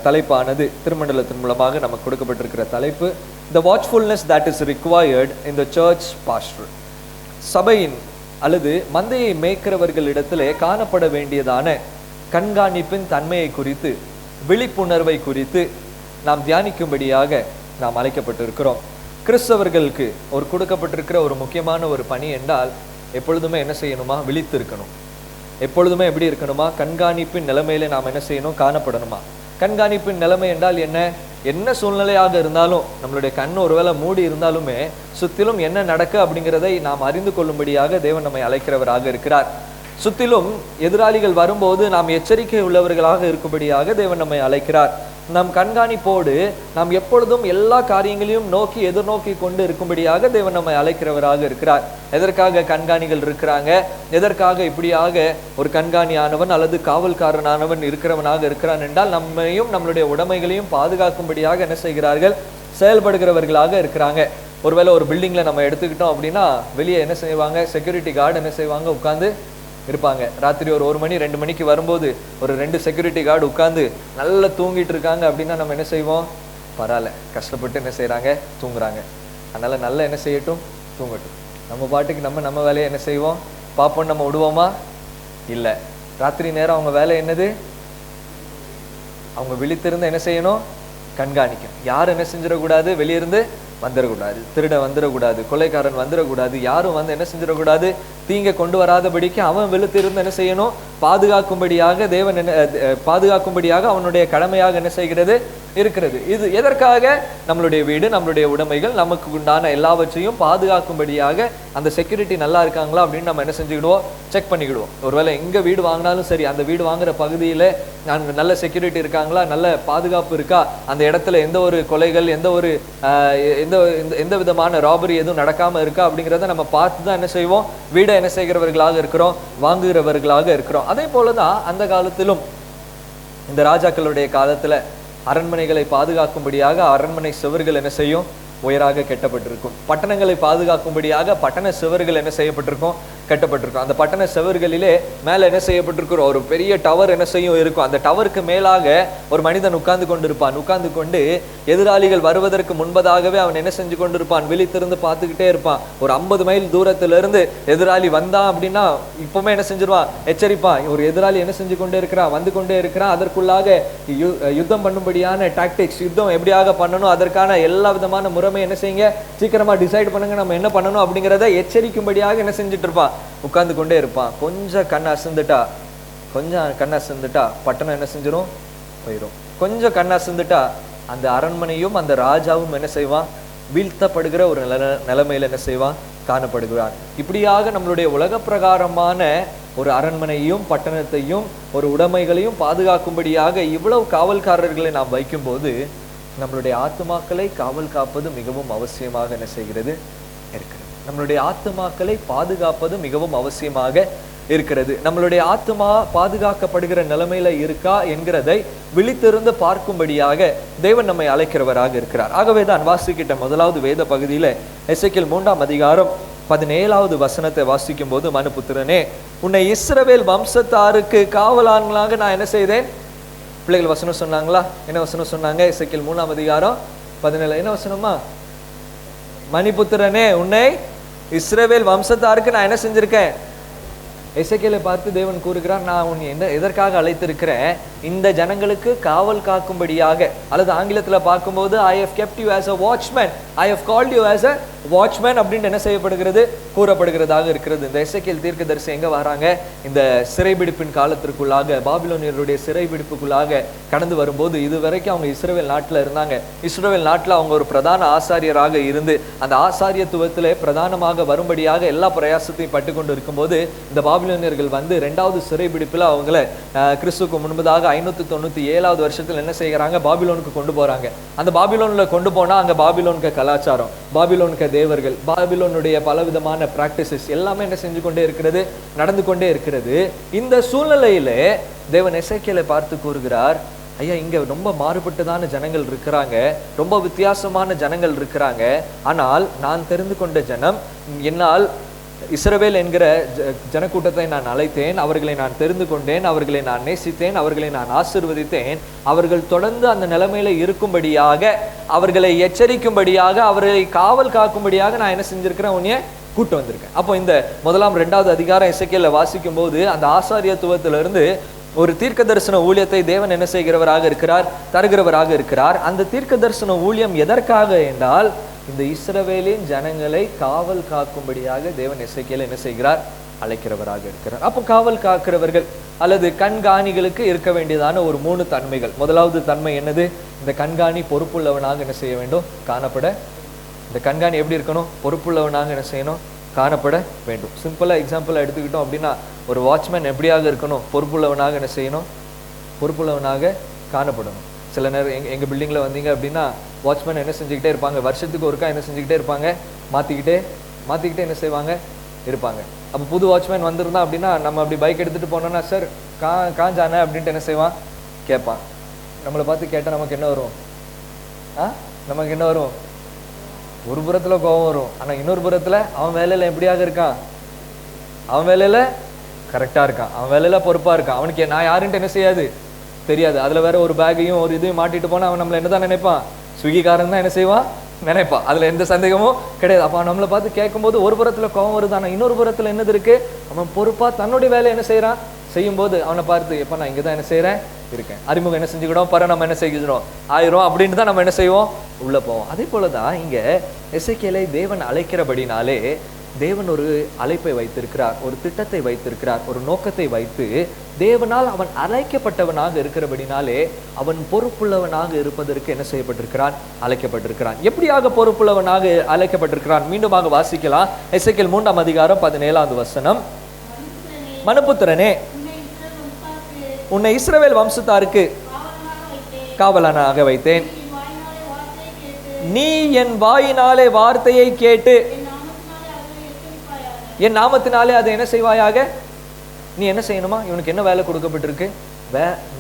தலைப்பானது திருமண்டலத்தின் மூலமாக நமக்கு கொடுக்கப்பட்டிருக்கிற தலைப்பு The watchfulness that is required in the church pastor. சபையின் அல்லது மந்தையை மேய்க்கிறவர்களிடத்திலே காணப்பட வேண்டியதான கண்காணிப்பின் தன்மையை குறித்து, விழிப்புணர்வை குறித்து நாம் தியானிக்கும்படியாக நாம் அழைக்கப்பட்டிருக்கிறோம். கிறிஸ்தவர்களுக்கு ஒரு கொடுக்கப்பட்டிருக்கிற ஒரு முக்கியமான ஒரு பணி என்றால் எப்பொழுதுமே என்ன செய்யணுமா? விழித்து இருக்கணும். எப்பொழுதுமே எப்படி இருக்கணுமா? கண்காணிப்பின் நிலைமையில நாம் என்ன செய்யணும்? காணப்படணுமா? கண்காணிப்பின் நிலைமை என்றால் என்ன சூழ்நிலையாக இருந்தாலும், நம்மளுடைய கண் ஒருவேளை மூடி இருந்தாலுமே சுத்திலும் என்ன நடக்க அப்படிங்கிறதை நாம் அறிந்து கொள்ளும்படியாக தேவன் நம்மை அழைக்கிறவராக இருக்கிறார். சுத்திலும் எதிராளிகள் வரும்போது நாம் எச்சரிக்கை உள்ளவர்களாக இருக்கும்படியாக தேவன் நம்மை அழைக்கிறார். நம் கண்காணிப்போடு நாம் எப்பொழுதும் எல்லா காரியங்களையும் நோக்கி எதிர்நோக்கி கொண்டு இருக்கும்படியாக தேவன் நம்மை அழைக்கிறவராக இருக்கிறார். எதற்காக கண்காணிகள் இருக்கிறாங்க? எதற்காக இப்படியாக ஒரு கண்காணியானவன் அல்லது காவல்காரனானவன் இருக்கிறவனாக இருக்கிறான் என்றால், நம்மையும் நம்மளுடைய உடைமைகளையும் பாதுகாக்கும்படியாக என்ன செய்கிறார்கள்? செயல்படுகிறவர்களாக இருக்கிறாங்க. ஒருவேளை ஒரு பில்டிங்ல நம்ம எடுத்துக்கிட்டோம் அப்படின்னா வெளியே என்ன செய்வாங்க? செக்யூரிட்டி கார்டு என்ன செய்வாங்க? உட்கார்ந்து இருப்பாங்க. ராத்திரி ஒரு 1 மணி 2 மணிக்கு வரும்போது ஒரு 2 செக்யூரிட்டி கார்டு உட்கார்ந்து நல்லா தூங்கிட்டு இருக்காங்க அப்படின்னா நம்ம என்ன செய்வோம்? பரவாயில்ல, கஷ்டப்பட்டு என்ன செய்யறாங்க? தூங்குறாங்க, அதனால நல்லா என்ன செய்யட்டும்? தூங்கட்டும். நம்ம பாட்டுக்கு நம்ம வேலையை என்ன செய்வோம்? பார்ப்போம். நம்ம விடுவோமா? இல்லை. ராத்திரி நேரம் அவங்க வேலை என்னது? அவங்க விழித்திருந்து என்ன செய்யணும்? கண்காணிக்கும். யாரும் என்ன செஞ்சிடக்கூடாது? வெளியிருந்து வந்துடக்கூடாது, திருட வந்துடக்கூடாது, கொலைக்காரன் வந்துடக்கூடாது, யாரும் வந்து என்ன செஞ்சிடக்கூடாது? தீங்க கொண்டு வராதபடிக்கு அவன் விழுத்திருந்து என்ன செய்யணும்? பாதுகாக்கும்படியாக தேவன் பாதுகாக்கும்படியாக அவனுடைய கடமையாக என்ன செய்கிறது? இருக்கிறது. இது எதற்காக? நம்மளுடைய வீடு, நம்மளுடைய உடைமைகள், நமக்கு உண்டான எல்லாவற்றையும் பாதுகாக்கும்படியாக அந்த செக்யூரிட்டி நல்லா இருக்காங்களா அப்படின்னு நம்ம என்ன செஞ்சுக்கிடுவோம்? செக் பண்ணிக்கிடுவோம். ஒருவேளை எங்க வீடு வாங்கினாலும் சரி, அந்த வீடு வாங்குற பகுதியில நல்ல செக்யூரிட்டி இருக்காங்களா, நல்ல பாதுகாப்பு இருக்கா, அந்த இடத்துல எந்த ஒரு கொலைகள், எந்த விதமான ராபரி எதுவும் நடக்காம இருக்கா அப்படிங்கிறத நம்ம பார்த்து தான் என்ன செய்வோம்? வீடை என்ன செய்கிறவர்களாக இருக்கிறோம்? வாங்குகிறவர்களாக இருக்கிறோம். அதே போலதான் அந்த காலத்திலும், இந்த ராஜாக்களுடைய காலத்துல அரண்மனைகளை பாதுகாக்கும்படியாக அரண்மனை சுவர்கள் என்ன செய்யும்? உயராக கட்டப்பட்டிருக்கும். பட்டணங்களை பாதுகாக்கும்படியாக பட்டண சுவர்கள் என்ன செய்யப்பட்டிருக்கும்? கட்டப்பட்டிருக்கும். அந்த பட்டண சுவர்களிலே மேல என்ன செய்யப்பட்டிருக்கிற ஒரு பெரிய டவர் என்ன செய்யும் இருக்கும். அந்த டவருக்கு மேலாக ஒரு மனிதன் உட்கார்ந்து கொண்டிருப்பான். உட்கார்ந்து கொண்டு எதிராளிகள் வருவதற்கு முன்பதாகவே அவன் என்ன செஞ்சு கொண்டிருப்பான்? விழித்திருந்து பார்த்துக்கிட்டே இருப்பான். ஒரு 50 மைல் தூரத்திலிருந்து எதிராளி வந்தான் அப்படின்னா இப்பவுமே என்ன செஞ்சிருவான்? எச்சரிப்பான். ஒரு எதிராளி என்ன செஞ்சு கொண்டே இருக்கிறான்? வந்து கொண்டே இருக்கிறான். அதற்குள்ளாக யுத்தம் பண்ணும்படியான டாக்டிக்ஸ், யுத்தம் எப்படியாக பண்ணணும், அதற்கான எல்லா விதமான முறைமை என்ன செய்யுங்க, சீக்கிரமா டிசைட் பண்ணுங்க, நம்ம என்ன பண்ணணும் அப்படிங்கிறத எச்சரிக்கும்படியாக என்ன செஞ்சுட்டு இருப்பான்? உட்கார்ந்து கொண்டே இருப்பான். கொஞ்சம் கண் அசந்துட்டா பட்டணம் என்ன செஞ்சிடும்? போயிடும். கொஞ்சம் கண் அசந்துட்டா அந்த அரண்மனையும் அந்த ராஜாவும் என்ன செய்வான்? வீழ்த்தப்படுகிற ஒரு நிலைமையில என்ன செய்வான்? காணப்படுகிறான். இப்படியாக நம்மளுடைய உலக பிரகாரமான ஒரு அரண்மனையும் பட்டணத்தையும் ஒரு உடைமைகளையும் பாதுகாக்கும்படியாக இவ்வளவு காவல்காரர்களை நாம் வைக்கும் போது நம்மளுடைய ஆத்துமாக்களை காவல் காப்பது மிகவும் அவசியமாக என்ன செய்கிறது? இருக்கிறது. நம்மளுடைய ஆத்துமாக்களை பாதுகாப்பது மிகவும் அவசியமாக இருக்கிறது. நம்மளுடைய ஆத்துமா பாதுகாக்கப்படுகிற நிலைமையில இருக்கா என்கிறதை விழித்திருந்து பார்க்கும்படியாக தேவன் நம்மை அழைக்கிறவராக இருக்கிறார். ஆகவேதான் வாசிக்கிட்ட முதலாவது வேத பகுதியில எசேக்கியேல் 3ஆம் அதிகாரம் 17வது வசனத்தை வாசிக்கும் போது, மனுபுத்திரனே, உன்னை இஸ்ரவேல் வம்சத்தாருக்கு காவலான்களாக நான் என்ன செய்தேன்? பிள்ளைகள் வசனம் சொன்னாங்களா? என்ன வசனம் சொன்னாங்க? எசேக்கியேல் 3ஆம் அதிகாரம் 17 என்ன வசனமா? மணிபுத்திரனே, உன்னை இஸ்ரவேல் வம்சத்தாருக்கு நான் என்ன செஞ்சிருக்கேன்? எசேக்கியேலை பார்த்து தேவன் கூறுகிறார், நான் உன்னை எதற்காக அழைத்திருக்கிறேன்? இந்த ஜனங்களுக்கு காவல் காக்கும்படியாக. அல்லது ஆங்கிலத்துல பார்க்கும்போது I have kept you as a watchman, I have called you as a watchman அப்படின்னு என்ன செய்யப்படுகிறது? கூறப்படுகிறதாக இருக்கிறது. இந்த எசேக்கியேல் தீர்க்கதரிசி எங்க வராங்க? இந்த சிறைபிடிப்பின் காலத்திற்குள்ளாக, பாபிலோனியருடைய சிறைபிடிப்புக்குள்ளாக கடந்து வரும்போது, இதுவரைக்கும் அவங்க இஸ்ரவேல் நாட்டுல இருந்தாங்க. இஸ்ரவேல் நாட்டுல அவங்க ஒரு பிரதான ஆசாரியராக இருந்து அந்த ஆசாரியத்துவத்திலே பிரதானமாக வரும்படியாக எல்லா பிரயாசத்தையும் பட்டு கொண்டு இருக்கும்போது, இந்த பாபிலோனியர்கள் வந்து 2வது சிறைபிடிப்புல அவங்கள கிறிஸ்துக்கு முன்பதாக 597வது வருஷத்துல என்ன செய்யறாங்க? பாபிலோனுக்கு கொண்டு போறாங்க. அந்த பாபிலோன்ல கொண்டு போனா அங்க பாபிலோனுக்கு கலாச்சாரம், பாபிலோனுக்கு தேவர்கள், பாபிலோனுடைய பலவிதமான பிராக்டிசஸ் எல்லாமே என்ன செஞ்சு கொண்டே இருக்கிறது? நடந்து கொண்டே இருக்கிறது. இந்த சூழ்நிலையிலே தேவன் எசேக்கியேலை பார்த்து கூறுகிறார், ஐயா, இங்க ரொம்ப மாறுபட்டதான ஜனங்கள் இருக்கிறாங்க, ரொம்ப வித்தியாசமான ஜனங்கள் இருக்கிறாங்க. ஆனால் நான் தெரிந்து கொண்ட ஜனம், என்னால் இஸ்ரவேல் என்கிற ஜனக்கூட்டத்தை நான் அழைத்தேன், அவர்களை நான் தெரிந்து கொண்டேன், அவர்களை நான் நேசித்தேன், அவர்களை நான் ஆசீர்வதித்தேன். அவர்கள் தொடர்ந்து அந்த நிலைமையில இருக்கும்படியாக, அவர்களை எச்சரிக்கும்படியாக, அவர்களை காவல் காக்கும்படியாக நான் என்ன செஞ்சிருக்கிறேன், உன்னைய கூட்டு வந்திருக்கேன். அப்போ இந்த 1-2 அதிகாரம் எசேக்கியேல வாசிக்கும் போது அந்த ஆசாரியத்துவத்திலிருந்து ஒரு தீர்க்க தரிசன ஊழியத்தை தேவன் என்ன செய்கிறவராக இருக்கிறார், தருகிறவராக இருக்கிறார். அந்த தீர்க்க தரிசன ஊழியம் எதற்காக என்றால், இந்த இஸ்ரவேலின் ஜனங்களை காவல் காக்கும்படியாக தேவன் எசேக்கியேலை என்ன செய்கிறார், அழைக்கிறவராக இருக்கிறார். அப்போ காவல் காக்கிறவர்கள் அல்லது கண்காணிகளுக்கு இருக்க வேண்டியதான ஒரு 3 தன்மைகள். முதலாவது தன்மை என்னது, இந்த கண்காணி பொறுப்புள்ளவனாக என்ன செய்ய வேண்டும், காணப்பட. இந்த கண்காணி எப்படி இருக்கணும், பொறுப்புள்ளவனாக என்ன செய்யணும், காணப்பட வேண்டும். சிம்பிளாக எக்ஸாம்பிளாக எடுத்துக்கிட்டோம் அப்படின்னா, ஒரு வாட்ச்மேன் எப்படியாக இருக்கணும், பொறுப்புள்ளவனாக என்ன செய்யணும், பொறுப்புள்ளவனாக காணப்படணும். சில நேரம் எங்கள் பில்டிங்கில் வந்தீங்க அப்படின்னா வாட்ச்மேன் என்ன செஞ்சுக்கிட்டே இருப்பாங்க, வருஷத்துக்கு ஒருக்கா என்ன செஞ்சுக்கிட்டே இருப்பாங்க, மாற்றிக்கிட்டே என்ன செய்வாங்க இருப்பாங்க. அப்போ புது வாட்ச்மேன் வந்திருந்தான் அப்படின்னா நம்ம அப்படி பைக் எடுத்துகிட்டு போனோம்னா, சார் காஞ்சானே அப்படின்ட்டு என்ன செய்வான், கேட்பான். நம்மளை பார்த்து கேட்டால் நமக்கு என்ன வரும், நமக்கு என்ன வரும், ஒரு புறத்தில் கோபம் வரும். ஆனால் இன்னொரு புறத்தில் அவன் வேலையில் எப்படியாக இருக்கான், அவன் வேலையில் கரெக்டாக இருக்கான், அவன் வேலையில் பொறுப்பாக இருக்கான். அவனுக்கு நான் யாருன்ட்டு என்ன செய்யாது தெரியாது. அதில் வேற ஒரு பேக்கையும் ஒரு இதையும் மாட்டிட்டு போனால் அவன் நம்மளை என்ன தான் நினைப்பான், ஸ்விக்கிக்காரன் தான் என்ன செய்வான் நினைப்பான். அதில் எந்த சந்தேகமும் கிடையாது. அப்போ நம்மளை பார்த்து கேட்கும்போது ஒரு புறத்தில் கோபம் வருது, ஆனால் இன்னொரு புறத்தில் என்னது இருக்குது, அவன் பொறுப்பாக தன்னுடைய வேலையை என்ன செய்கிறான் செய்யும்போது அவனை பார்த்து எப்போ நான் இங்கே தான் என்ன செய்கிறேன் இருக்கேன், அறிமுகம் என்ன செஞ்சுக்கிடும், பர நம்ம என்ன செய்கிறோம் ஆயிரும் அப்படின்ட்டு தான் நம்ம என்ன செய்வோம், உள்ளே போவோம். அதே போல தான் இங்கே எசேக்கியேலை தேவன் அழைக்கிறபடினாலே தேவன் ஒரு அழைப்பை வைத்திருக்கிறார், ஒரு திட்டத்தை வைத்திருக்கிறார், ஒரு நோக்கத்தை வைத்து தேவனால் அவன் அழைக்கப்பட்டவனாக இருக்கிறபடினாலே அவன் பொறுப்புள்ளவனாக இருப்பதற்கு என்ன செய்யப்பட்டிருக்கிறான், அழைக்கப்பட்டிருக்கிறான். எப்படியாக பொறுப்புள்ளவனாக அழைக்கப்பட்டிருக்கிறான், மீண்டுமாக வாசிக்கலாம். எசேக்கியேல் 3:17 மனுபுத்திரனே, உன்னை இஸ்ரவேல் வம்சத்தாருக்கு காவலனாக வைத்தேன். நீ என் வாயினாலே வார்த்தையை கேட்டு என் நாமத்தினாலே அதை என்ன செய்வாயாக. நீ என்ன செய்யணுமா, இவனுக்கு என்ன வேலை கொடுக்கப்பட்டிருக்கு,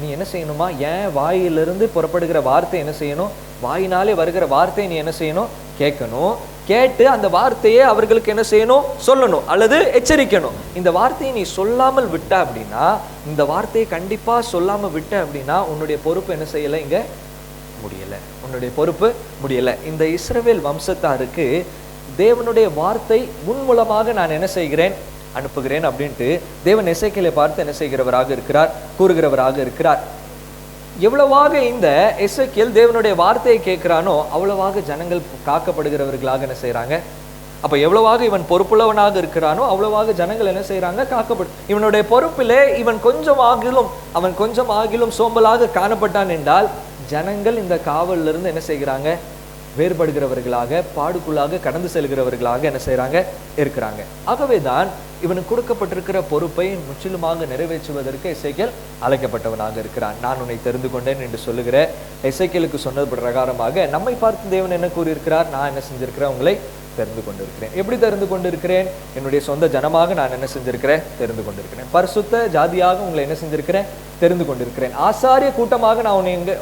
நீ என்ன செய்யணுமா, என் வாயிலிருந்து புறப்படுகிற வார்த்தை என்ன செய்யணும், வாயினாலே வருகிற வார்த்தையை நீ என்ன செய்யணும், கேட்கணும். கேட்டு அந்த வார்த்தையை அவர்களுக்கு என்ன செய்யணும், சொல்லணும் அல்லது எச்சரிக்கணும். இந்த வார்த்தையை நீ சொல்லாமல் விட்ட அப்படின்னா, இந்த வார்த்தையை கண்டிப்பா சொல்லாம விட்ட அப்படின்னா உன்னுடைய பொறுப்பு என்ன செய்யலை, இங்க முடியலை, உன்னுடைய பொறுப்பு முடியலை. இந்த இஸ்ரவேல் வம்சத்தாருக்கு தேவனுடைய வார்த்தை முன் மூலமாக நான் என்ன செய்கிறேன், அனுப்புகிறேன் அப்படின்ட்டு தேவன் எசேக்கியேலை பார்த்து என்ன செய்கிறவராக இருக்கிறார், கூறுகிறவராக இருக்கிறார். எவ்வளவாக இந்த எசேக்கியேல் தேவனுடைய வார்த்தையை கேட்கிறானோ அவ்வளவாக ஜனங்கள் காக்கப்படுகிறவர்களாக என்ன செய்யறாங்க. அப்ப எவ்வளவாக இவன் பொறுப்புள்ளவனாக இருக்கிறானோ அவ்வளவாக ஜனங்கள் என்ன செய்யறாங்க, காக்கப்படும். இவனுடைய பொறுப்பிலே இவன் கொஞ்சம் ஆகிலும் சோம்பலாக காணப்பட்டான் என்றால் ஜனங்கள் இந்த காவல்ல இருந்து என்ன செய்கிறாங்க, வேறுபடுகிறவர்களாக, பாடுக்குள்ளாக கடந்து செல்கிறவர்களாக என்ன செய்யறாங்க, இருக்கிறாங்க. ஆகவேதான் இவனுக்கு கொடுக்கப்பட்டிருக்கிற பொறுப்பை முற்றிலுமாக நிறைவேற்றுவதற்கு எசேக்கியேல் அழைக்கப்பட்டவனாக இருக்கிறான். நான் உன்னை தெரிந்து கொண்டேன் என்று சொல்லுகிற எசேக்கியேலுக்கு சொன்னது பிரகாரமாக நம்மை பார்த்து தேவன் என்ன கூறியிருக்கிறார், நான் என்ன செஞ்சிருக்கிறேன், உங்களை தெரிந்து கொண்டிருக்கிறேன். எப்படி தெரிந்து கொண்டிருக்கிறேன், என்னுடைய சொந்த ஜனமாக நான் என்ன செஞ்சிருக்கிறேன், தெரிந்து கொண்டிருக்கிறேன். பரிசுத்த ஜாதியாக உங்களை என்ன செஞ்சிருக்கிறேன், தெரிந்து கொண்டிருக்கிறேன். ஆசாரிய கூட்டமாக நான்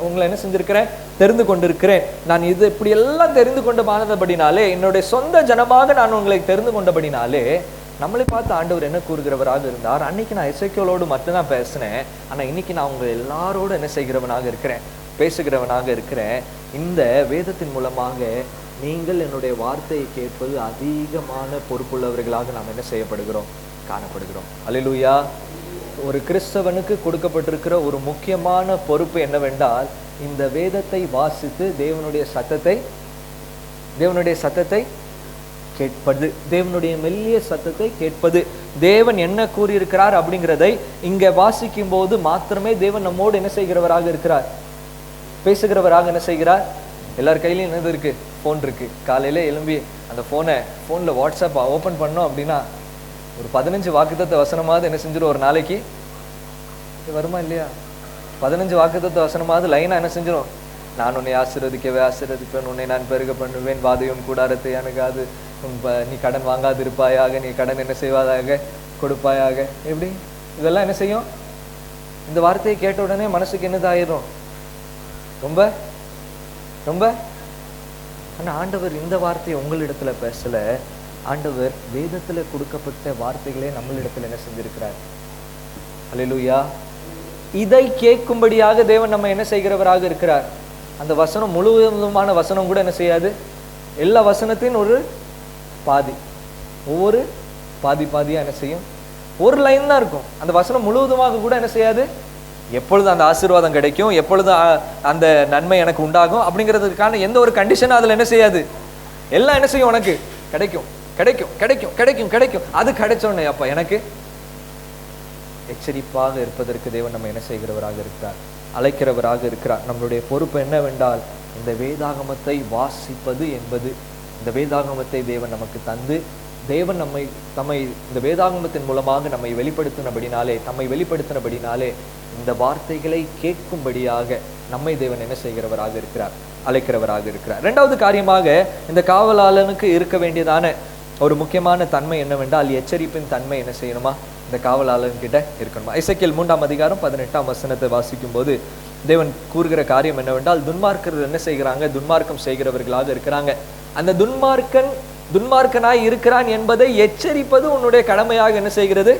உங்களை என்ன செஞ்சிருக்கிறேன், தெரிந்து கொண்டிருக்கிறேன். நான் இது இப்படி எல்லாம் தெரிந்து கொண்டபடினாலே, என்னுடைய சொந்த ஜனமாக நான் உங்களை தெரிந்து கொண்டபடினாலே, நம்மளை பார்த்து ஆண்டவர் என்ன கூறுகிறவராக இருந்தார். அன்னைக்கு நான் எசேக்கியேலோடு மட்டும்தான் பேசினேன், ஆனால் இன்னைக்கு நான் உங்க எல்லாரோடு என்ன செய்கிறவனாக இருக்கிறேன், பேசுகிறவனாக இருக்கிறேன். இந்த வேதத்தின் மூலமாக நீங்கள் என்னுடைய வார்த்தையை கேட்பது அதிகமான பொறுப்புள்ளவர்களாக நாம் என்ன செய்யப்படுகிறோம், காணப்படுகிறோம். அல்லேலூயா. ஒரு கிறிஸ்தவனுக்கு கொடுக்கப்பட்டிருக்கிற ஒரு முக்கியமான பொறுப்பு என்னவென்றால், இந்த வேதத்தை வாசித்து தேவனுடைய சத்தத்தை கேட்பது, தேவனுடைய மெல்லிய சத்தத்தை கேட்பது. தேவன் என்ன கூறியிருக்கிறார் அப்படிங்கிறதை இங்க வாசிக்கும் போது மாத்திரமே தேவன் நம்மோடு என்ன செய்கிறவராக இருக்கிறார், பேசுகிறவராக என்ன செய்கிறார். எல்லார் கையிலையும் என்னது இருக்கு, ஃபோன் இருக்கு. காலையில எழும்பி அந்த ஃபோனில் வாட்ஸ்அப் ஓப்பன் பண்ணோம் அப்படின்னா ஒரு 15 வாக்குத்தத்த வசனமாவது என்ன செஞ்சிடும், ஒரு நாளைக்கு வருமா இல்லையா, 15 வாக்குத்தத்த வசனமாவது லைனா என்ன செஞ்சிடும். நான் உன்னை ஆசீர்வதிப்பேன், உன்னை நான் பெருக பண்ணுவேன், வாதையும் கூடாரத்தை அணுகாது, நீ கடன் வாங்காது இருப்பாயாக, நீ கடன் என்ன செய்வாதாக, கொடுப்பாயாக. எப்படி இதெல்லாம் என்ன செய்யும், இந்த வார்த்தையை கேட்ட உடனே மனசுக்கு என்னதாயிரும், ரொம்ப ரொம்ப. ஆனால் ஆண்டவர் இந்த வார்த்தையை உங்களிடத்துல பேசல, ஆண்டவர் வேதத்தில் கொடுக்கப்பட்ட வார்த்தைகளே நம்மளிடத்தில் என்ன செஞ்சிருக்கிறார். அல்லேலூயா. இதை கேட்கும்படியாக தேவன் நம்ம என்ன செய்கிறவராக இருக்கிறார். அந்த வசனம் முழுவதுமான வசனம் கூட என்ன செய்யாது, எல்லா வசனத்தின் ஒரு பாதி, ஒவ்வொரு பாதியா என்ன செய்யும், ஒரு லைன் தான் இருக்கும். அந்த வசனம் முழுவதுமாக கூட என்ன செய்யாது, எப்பொழுது அந்த ஆசீர்வாதம் கிடைக்கும், எப்பொழுது அந்த நன்மை எனக்கு உண்டாகும் அப்படிங்கிறதுக்கான எந்த ஒரு கண்டிஷனும் அதில் என்ன செய்யாது. எல்லாம் என்ன செய்யும், உனக்கு கிடைக்கும் கிடைக்கும் கிடைக்கும் கிடைக்கும் கிடைக்கும். அது கிடைச்சோடனே அப்ப எனக்கு எச்சரிப்பாக இருப்பதற்கு தேவன் நம்ம என்ன செய்கிறவராக இருக்கிறார், அழைக்கிறவராக இருக்கிறார். நம்மளுடைய பொறுப்பு என்னவென்றால் இந்த வேதாகமத்தை வாசிப்பது என்பது. இந்த வேதாகமத்தை தேவன் நமக்கு தந்து, தேவன் நம்மை இந்த வேதாகமத்தின் மூலமாக நம்மை வெளிப்படுத்தினபடினாலே இந்த வார்த்தைகளை கேட்கும்படியாக நம்மை தேவன் என்ன செய்கிறவராக இருக்கிறார், அழைக்கிறவராக இருக்கிறார். இரண்டாவது காரியமாக இந்த காவலாளனுக்கு இருக்க வேண்டியதான ஒரு முக்கியமான தன்மை என்னவென்றால் எச்சரிப்பின் தன்மை என்ன செய்யணுமா, இந்த காவலாளன் கிட்ட இருக்கணுமா. எசேக்கியேல் 3:18 வாசிக்கும் போது தேவன் கூறுகிற காரியம் என்னவென்றால், துன்மார்க்கர்கள் என்ன செய்கிறாங்க, துன்மார்க்கம் செய்கிறவர்களாக இருக்கிறாங்க. அந்த துன்மார்க்கனாய் இருக்கிறான் என்பதை எச்சரிப்பது உன்னுடைய கடமையாக என்ன செய்கிறது.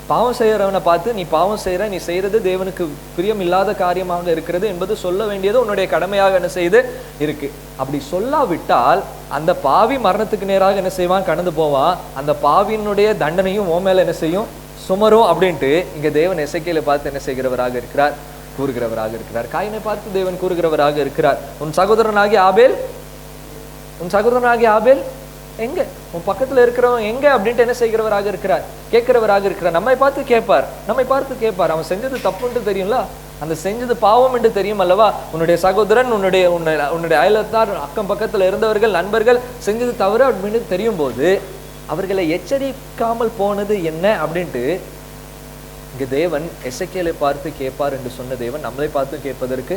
பாவம் செய்கிறவனை பார்த்து நீ பாவம் செய்கிற, நீ செய்கிறது தேவனுக்கு பிரியம் இல்லாத காரியமாக இருக்கிறது என்பது சொல்ல வேண்டியது உன்னுடைய கடமையாக என்ன செய்து இருக்கு. அப்படி சொல்லாவிட்டால் அந்த பாவி மரணத்துக்கு நேராக என்ன செய்வான், கடந்து போவான். அந்த பாவியினுடைய தண்டனையும் உன் மேல என்ன செய்யும், சுமரும் அப்படின்ட்டு இங்க தேவன் எசேக்கியேலை பார்த்து என்ன செய்கிறவராக இருக்கிறார், கூறுகிறவராக இருக்கிறார். காயினை பார்த்து தேவன் கூறுகிறவராக இருக்கிறார், உன் சகோதரனாகிய ஆபேல் எங்க, உன் பக்கத்துல இருக்கிறவன் எங்க அப்படின்ட்டு என்ன செய்கிறவராக இருக்கிறார், கேட்கிறவராக இருக்கிறார். நம்மை பார்த்து கேட்பார். அவன் செஞ்சது தப்புன்ட்டு தெரியும்ல, அந்த செஞ்சது பாவம் என்று தெரியும் அல்லவா. உன்னுடைய சகோதரன், உன்னுடைய அயலத்தார், அக்கம் பக்கத்துல இருந்தவர்கள், நண்பர்கள் செஞ்சது தவறு அப்படின்னு தெரியும் போது அவர்களை எச்சரிக்காமல் போனது என்ன அப்படின்ட்டு இங்க தேவன் எசேக்கியேலை பார்த்து கேட்பார் என்று சொன்ன தேவன் நம்மளை பார்த்து கேட்பதற்கு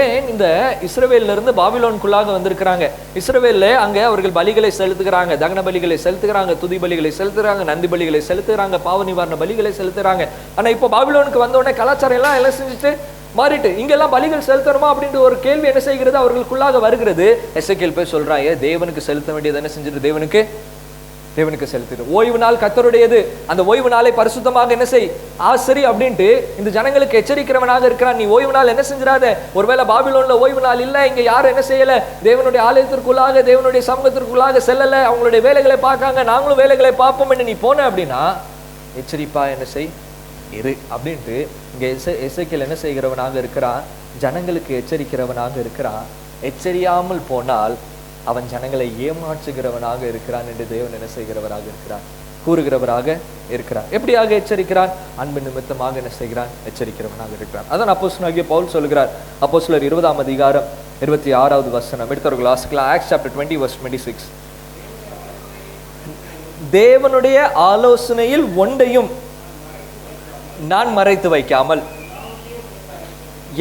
ஏன் இந்த இஸ்ரவேல்ல இருந்து பாபிலோனுக்குள்ளாக வந்திருக்கிறாங்க. இஸ்ரவேல்ல அங்க அவர்கள் பலிகளை செலுத்துகிறாங்க, தகன பலிகளை செலுத்துகிறாங்க, துதி பலிகளை செலுத்துகிறாங்க, நந்தி பலிகளை செலுத்துகிறாங்க, பாவ நிவாரண பலிகளை செலுத்துகிறாங்க. ஆனா இப்போ பாபிலோனுக்கு வந்த உடனே கலாச்சாரம் எல்லாம் செஞ்சுட்டு மாறிட்டு இங்கெல்லாம் பலிகள் செலுத்தணுமா அப்படின்ற ஒரு கேள்வி என்ன செய்கிறது, அவர்களுக்குள்ளாக வருகிறது. எசேக்கியேல் போய் சொல்றான், தேவனுக்கு செலுத்த வேண்டியது என்ன செஞ்சுட்டு தேவனுக்கு செலுத்திடு. ஓய்வு நாள் கர்த்தருடையது, அந்த ஓய்வு நாளை பரிசுத்தமாக என்ன செய், ஆசரி அப்படின்ட்டு இந்த ஜனங்களுக்கு எச்சரிக்கிறவனாக இருக்கிறான். நீ ஓய்வு நாள் என்ன செஞ்சிடாத. ஒருவேளை பாபிலோன்ல ஓய்வு நாள் இல்ல, இங்க யாரும் என்ன செய்யல, தேவனுடைய ஆலயத்திற்குள்ளாக தேவனுடைய சமூகத்திற்குள்ளாக செல்லல, அவங்களுடைய வேலைகளை பார்க்காங்க, நாங்களும் வேலைகளை பார்ப்போம் என்று நீ போன அப்படின்னா எச்சரிப்பா என்ன செய் இரு அப்படின்ட்டு இங்க எசேக்கியேல் என்ன செய்கிறவனாக இருக்கிறான், ஜனங்களுக்கு எச்சரிக்கிறவனாக இருக்கிறான். எச்சரியாமல் போனால் அவன் ஜனங்களை ஏமாற்றுகிறவனாக இருக்கிறான் என்று தேவன் என்ன செய்கிறவராக இருக்கிறார், கூறுகிறவராக இருக்கிறார். எப்படியாக எச்சரிக்கிறான், அன்பு நிமித்தமாக என்ன செய்கிறான், எச்சரிக்கிறவனாக இருக்கிறான். அதான் அப்போஸ்தலனாகிய பவுல் சொல்கிறார், அப்போஸ்தலர் 20:26 எடுத்தவர்கள் வாசிக்கலாம். Acts chapter 20:26. தேவனுடைய ஆலோசனையில் ஒன்றையும் நான் மறைத்து வைக்காமல்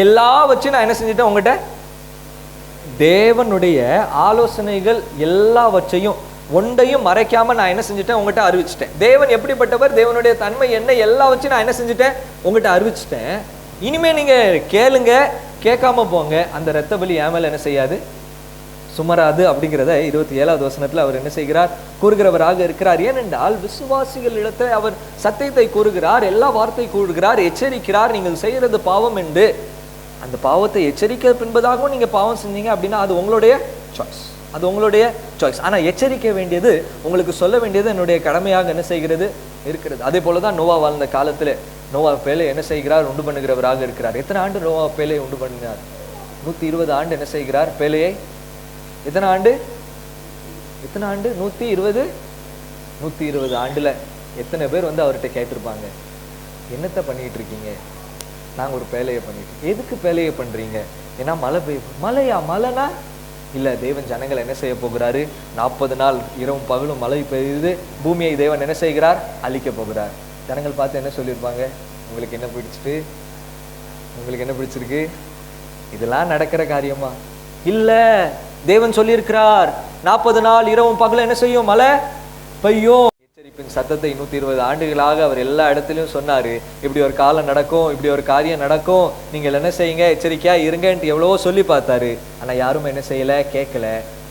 எல்லாவற்றையும் நான் என்ன செஞ்சுட்டேன், உங்ககிட்ட தேவனுடைய ஆலோசனைகள் எல்லாவற்றையும் ஒன்றையும் மறைக்காம நான் என்ன செஞ்சுட்டேன், உங்ககிட்ட அறிவிச்சிட்டேன். தேவன் எப்படிப்பட்டவர், தேவனுடைய தன்மை என்ன, எல்லாவற்றையும் நான் என்ன செஞ்சுட்டேன், உங்ககிட்ட அறிவிச்சிட்டேன். இனிமே நீங்க கேளுங்க, கேட்காம போங்க, அந்த இரத்த பலி என் மேல என்ன செய்யாது, சுமராது அப்படிங்கிறத 27 அவர் என்ன செய்கிறார், கூறுகிறவராக இருக்கிறார். ஏனென்றால் விசுவாசிகள் இடத்துல அவர் சத்தியத்தை கூறுகிறார், எல்லா வார்த்தை கூறுகிறார், எச்சரிக்கிறார். நீங்கள் செய்யறது பாவம் என்று, அந்த பாவத்தை எச்சரிக்க பின்பதாகவும் நீங்க பாவம் செஞ்சீங்க அப்படின்னா அது உங்களுடைய சாய்ஸ். ஆனா எச்சரிக்க வேண்டியது, உங்களுக்கு சொல்ல வேண்டியது என்னுடைய கடமையாக என்ன செய்கிறது இருக்கிறது. அதே போலதான் நோவா வாழ்ந்த காலத்துல நோவா பேலை என்ன செய்கிறார், உண்டு பண்ணுகிறவராக இருக்கிறார். எத்தனை ஆண்டு நோவா பேலையை உண்டு பண்ணினார், 120 ஆண்டு என்ன செய்கிறார் பேலையை. எத்தனை ஆண்டு 120 ஆண்டுல எத்தனை பேர் அவர்கிட்ட கேட்டிருப்பாங்க, என்னத்தை பண்ணிட்டு இருக்கீங்க, நாங்கள் ஒரு பேலையை பண்ணிட்டு. எதுக்கு பேலையை பண்றீங்க, ஏன்னா மழை பெய்யும். மழைனா இல்ல, தேவன் ஜனங்களை என்ன செய்ய போகிறாரு, 40 நாள் இரவும் பகலும் மழை பெய்யுது, பூமியை தேவன் என்ன செய்கிறார், அழிக்க போகிறார். ஜனங்கள் பார்த்து என்ன சொல்லியிருப்பாங்க, உங்களுக்கு என்ன பிடிச்சிருக்கு, இதெல்லாம் நடக்கிற காரியமா இல்ல, தேவன் சொல்லியிருக்கிறார் 40 நாள் இரவும் பகலும் என்ன செய்யும், மழை பெய்யும். எச்சரிப்பின் சத்தத்தை 120 ஆண்டுகளாக அவர் எல்லா இடத்துலையும் சொன்னாரு. இப்படி ஒரு காலம் நடக்கும், இப்படி ஒரு காரியம் நடக்கும், நீங்கள் என்ன செய்யுங்க, எச்சரிக்கையா இருங்கன்ட்டு எவ்வளவோ சொல்லி பார்த்தாரு. ஆனா யாரும் என்ன செய்யல, கேட்கல.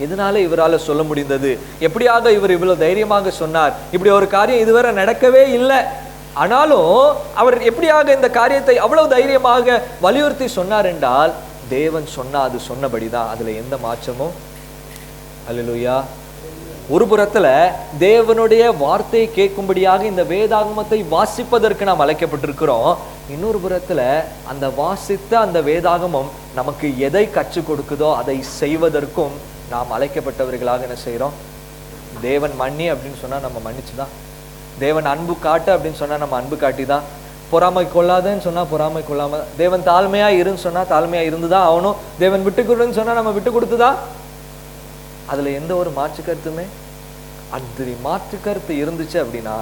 எதனால இவரால் சொல்ல முடிந்தது? எப்படியாக இவர் இவ்வளவு தைரியமாக சொன்னார்? இப்படி ஒரு காரியம் இதுவரை நடக்கவே இல்லை. ஆனாலும் அவர் எப்படியாக இந்த காரியத்தை அவ்வளவு தைரியமாக வலியுறுத்தி சொன்னார் என்றால், தேவன் சொன்னா அது சொன்னபடிதான், அதுல எந்த மாற்றமும். அல்லேலூயா. ஒரு புறத்துல தேவனுடைய வார்த்தையை கேட்கும்படியாக இந்த வேதாகமத்தை வாசிப்பதற்கு நாம் அழைக்கப்பட்டிருக்கிறோம். இன்னொரு புறத்துல அந்த வாசித்த அந்த வேதாகமம் நமக்கு எதை கற்றுக் கொடுக்குதோ அதை செய்வதற்கும் நாம் அழைக்கப்பட்டவர்களாக என்ன செய்யறோம்? தேவன் மன்னி அப்படின்னு சொன்னா நம்ம மன்னிச்சுதான், தேவன் அன்பு காட்டு அப்படின்னு சொன்னா நம்ம அன்பு காட்டிதான், பொறாமை கொள்ளாதன்னு சொன்னா பொறாமை கொள்ளாம, தேவன் தாழ்மையா இருன்னு சொன்னா தாழ்மையா இருந்துதான் ஆகணும், தேவன் விட்டு கொடுன்னு சொன்னா நம்ம விட்டு கொடுத்துதான். அதுல எந்த ஒரு மாற்று கருத்துமே, அந்த மாற்று கருத்து இருந்துச்சு அப்படின்னா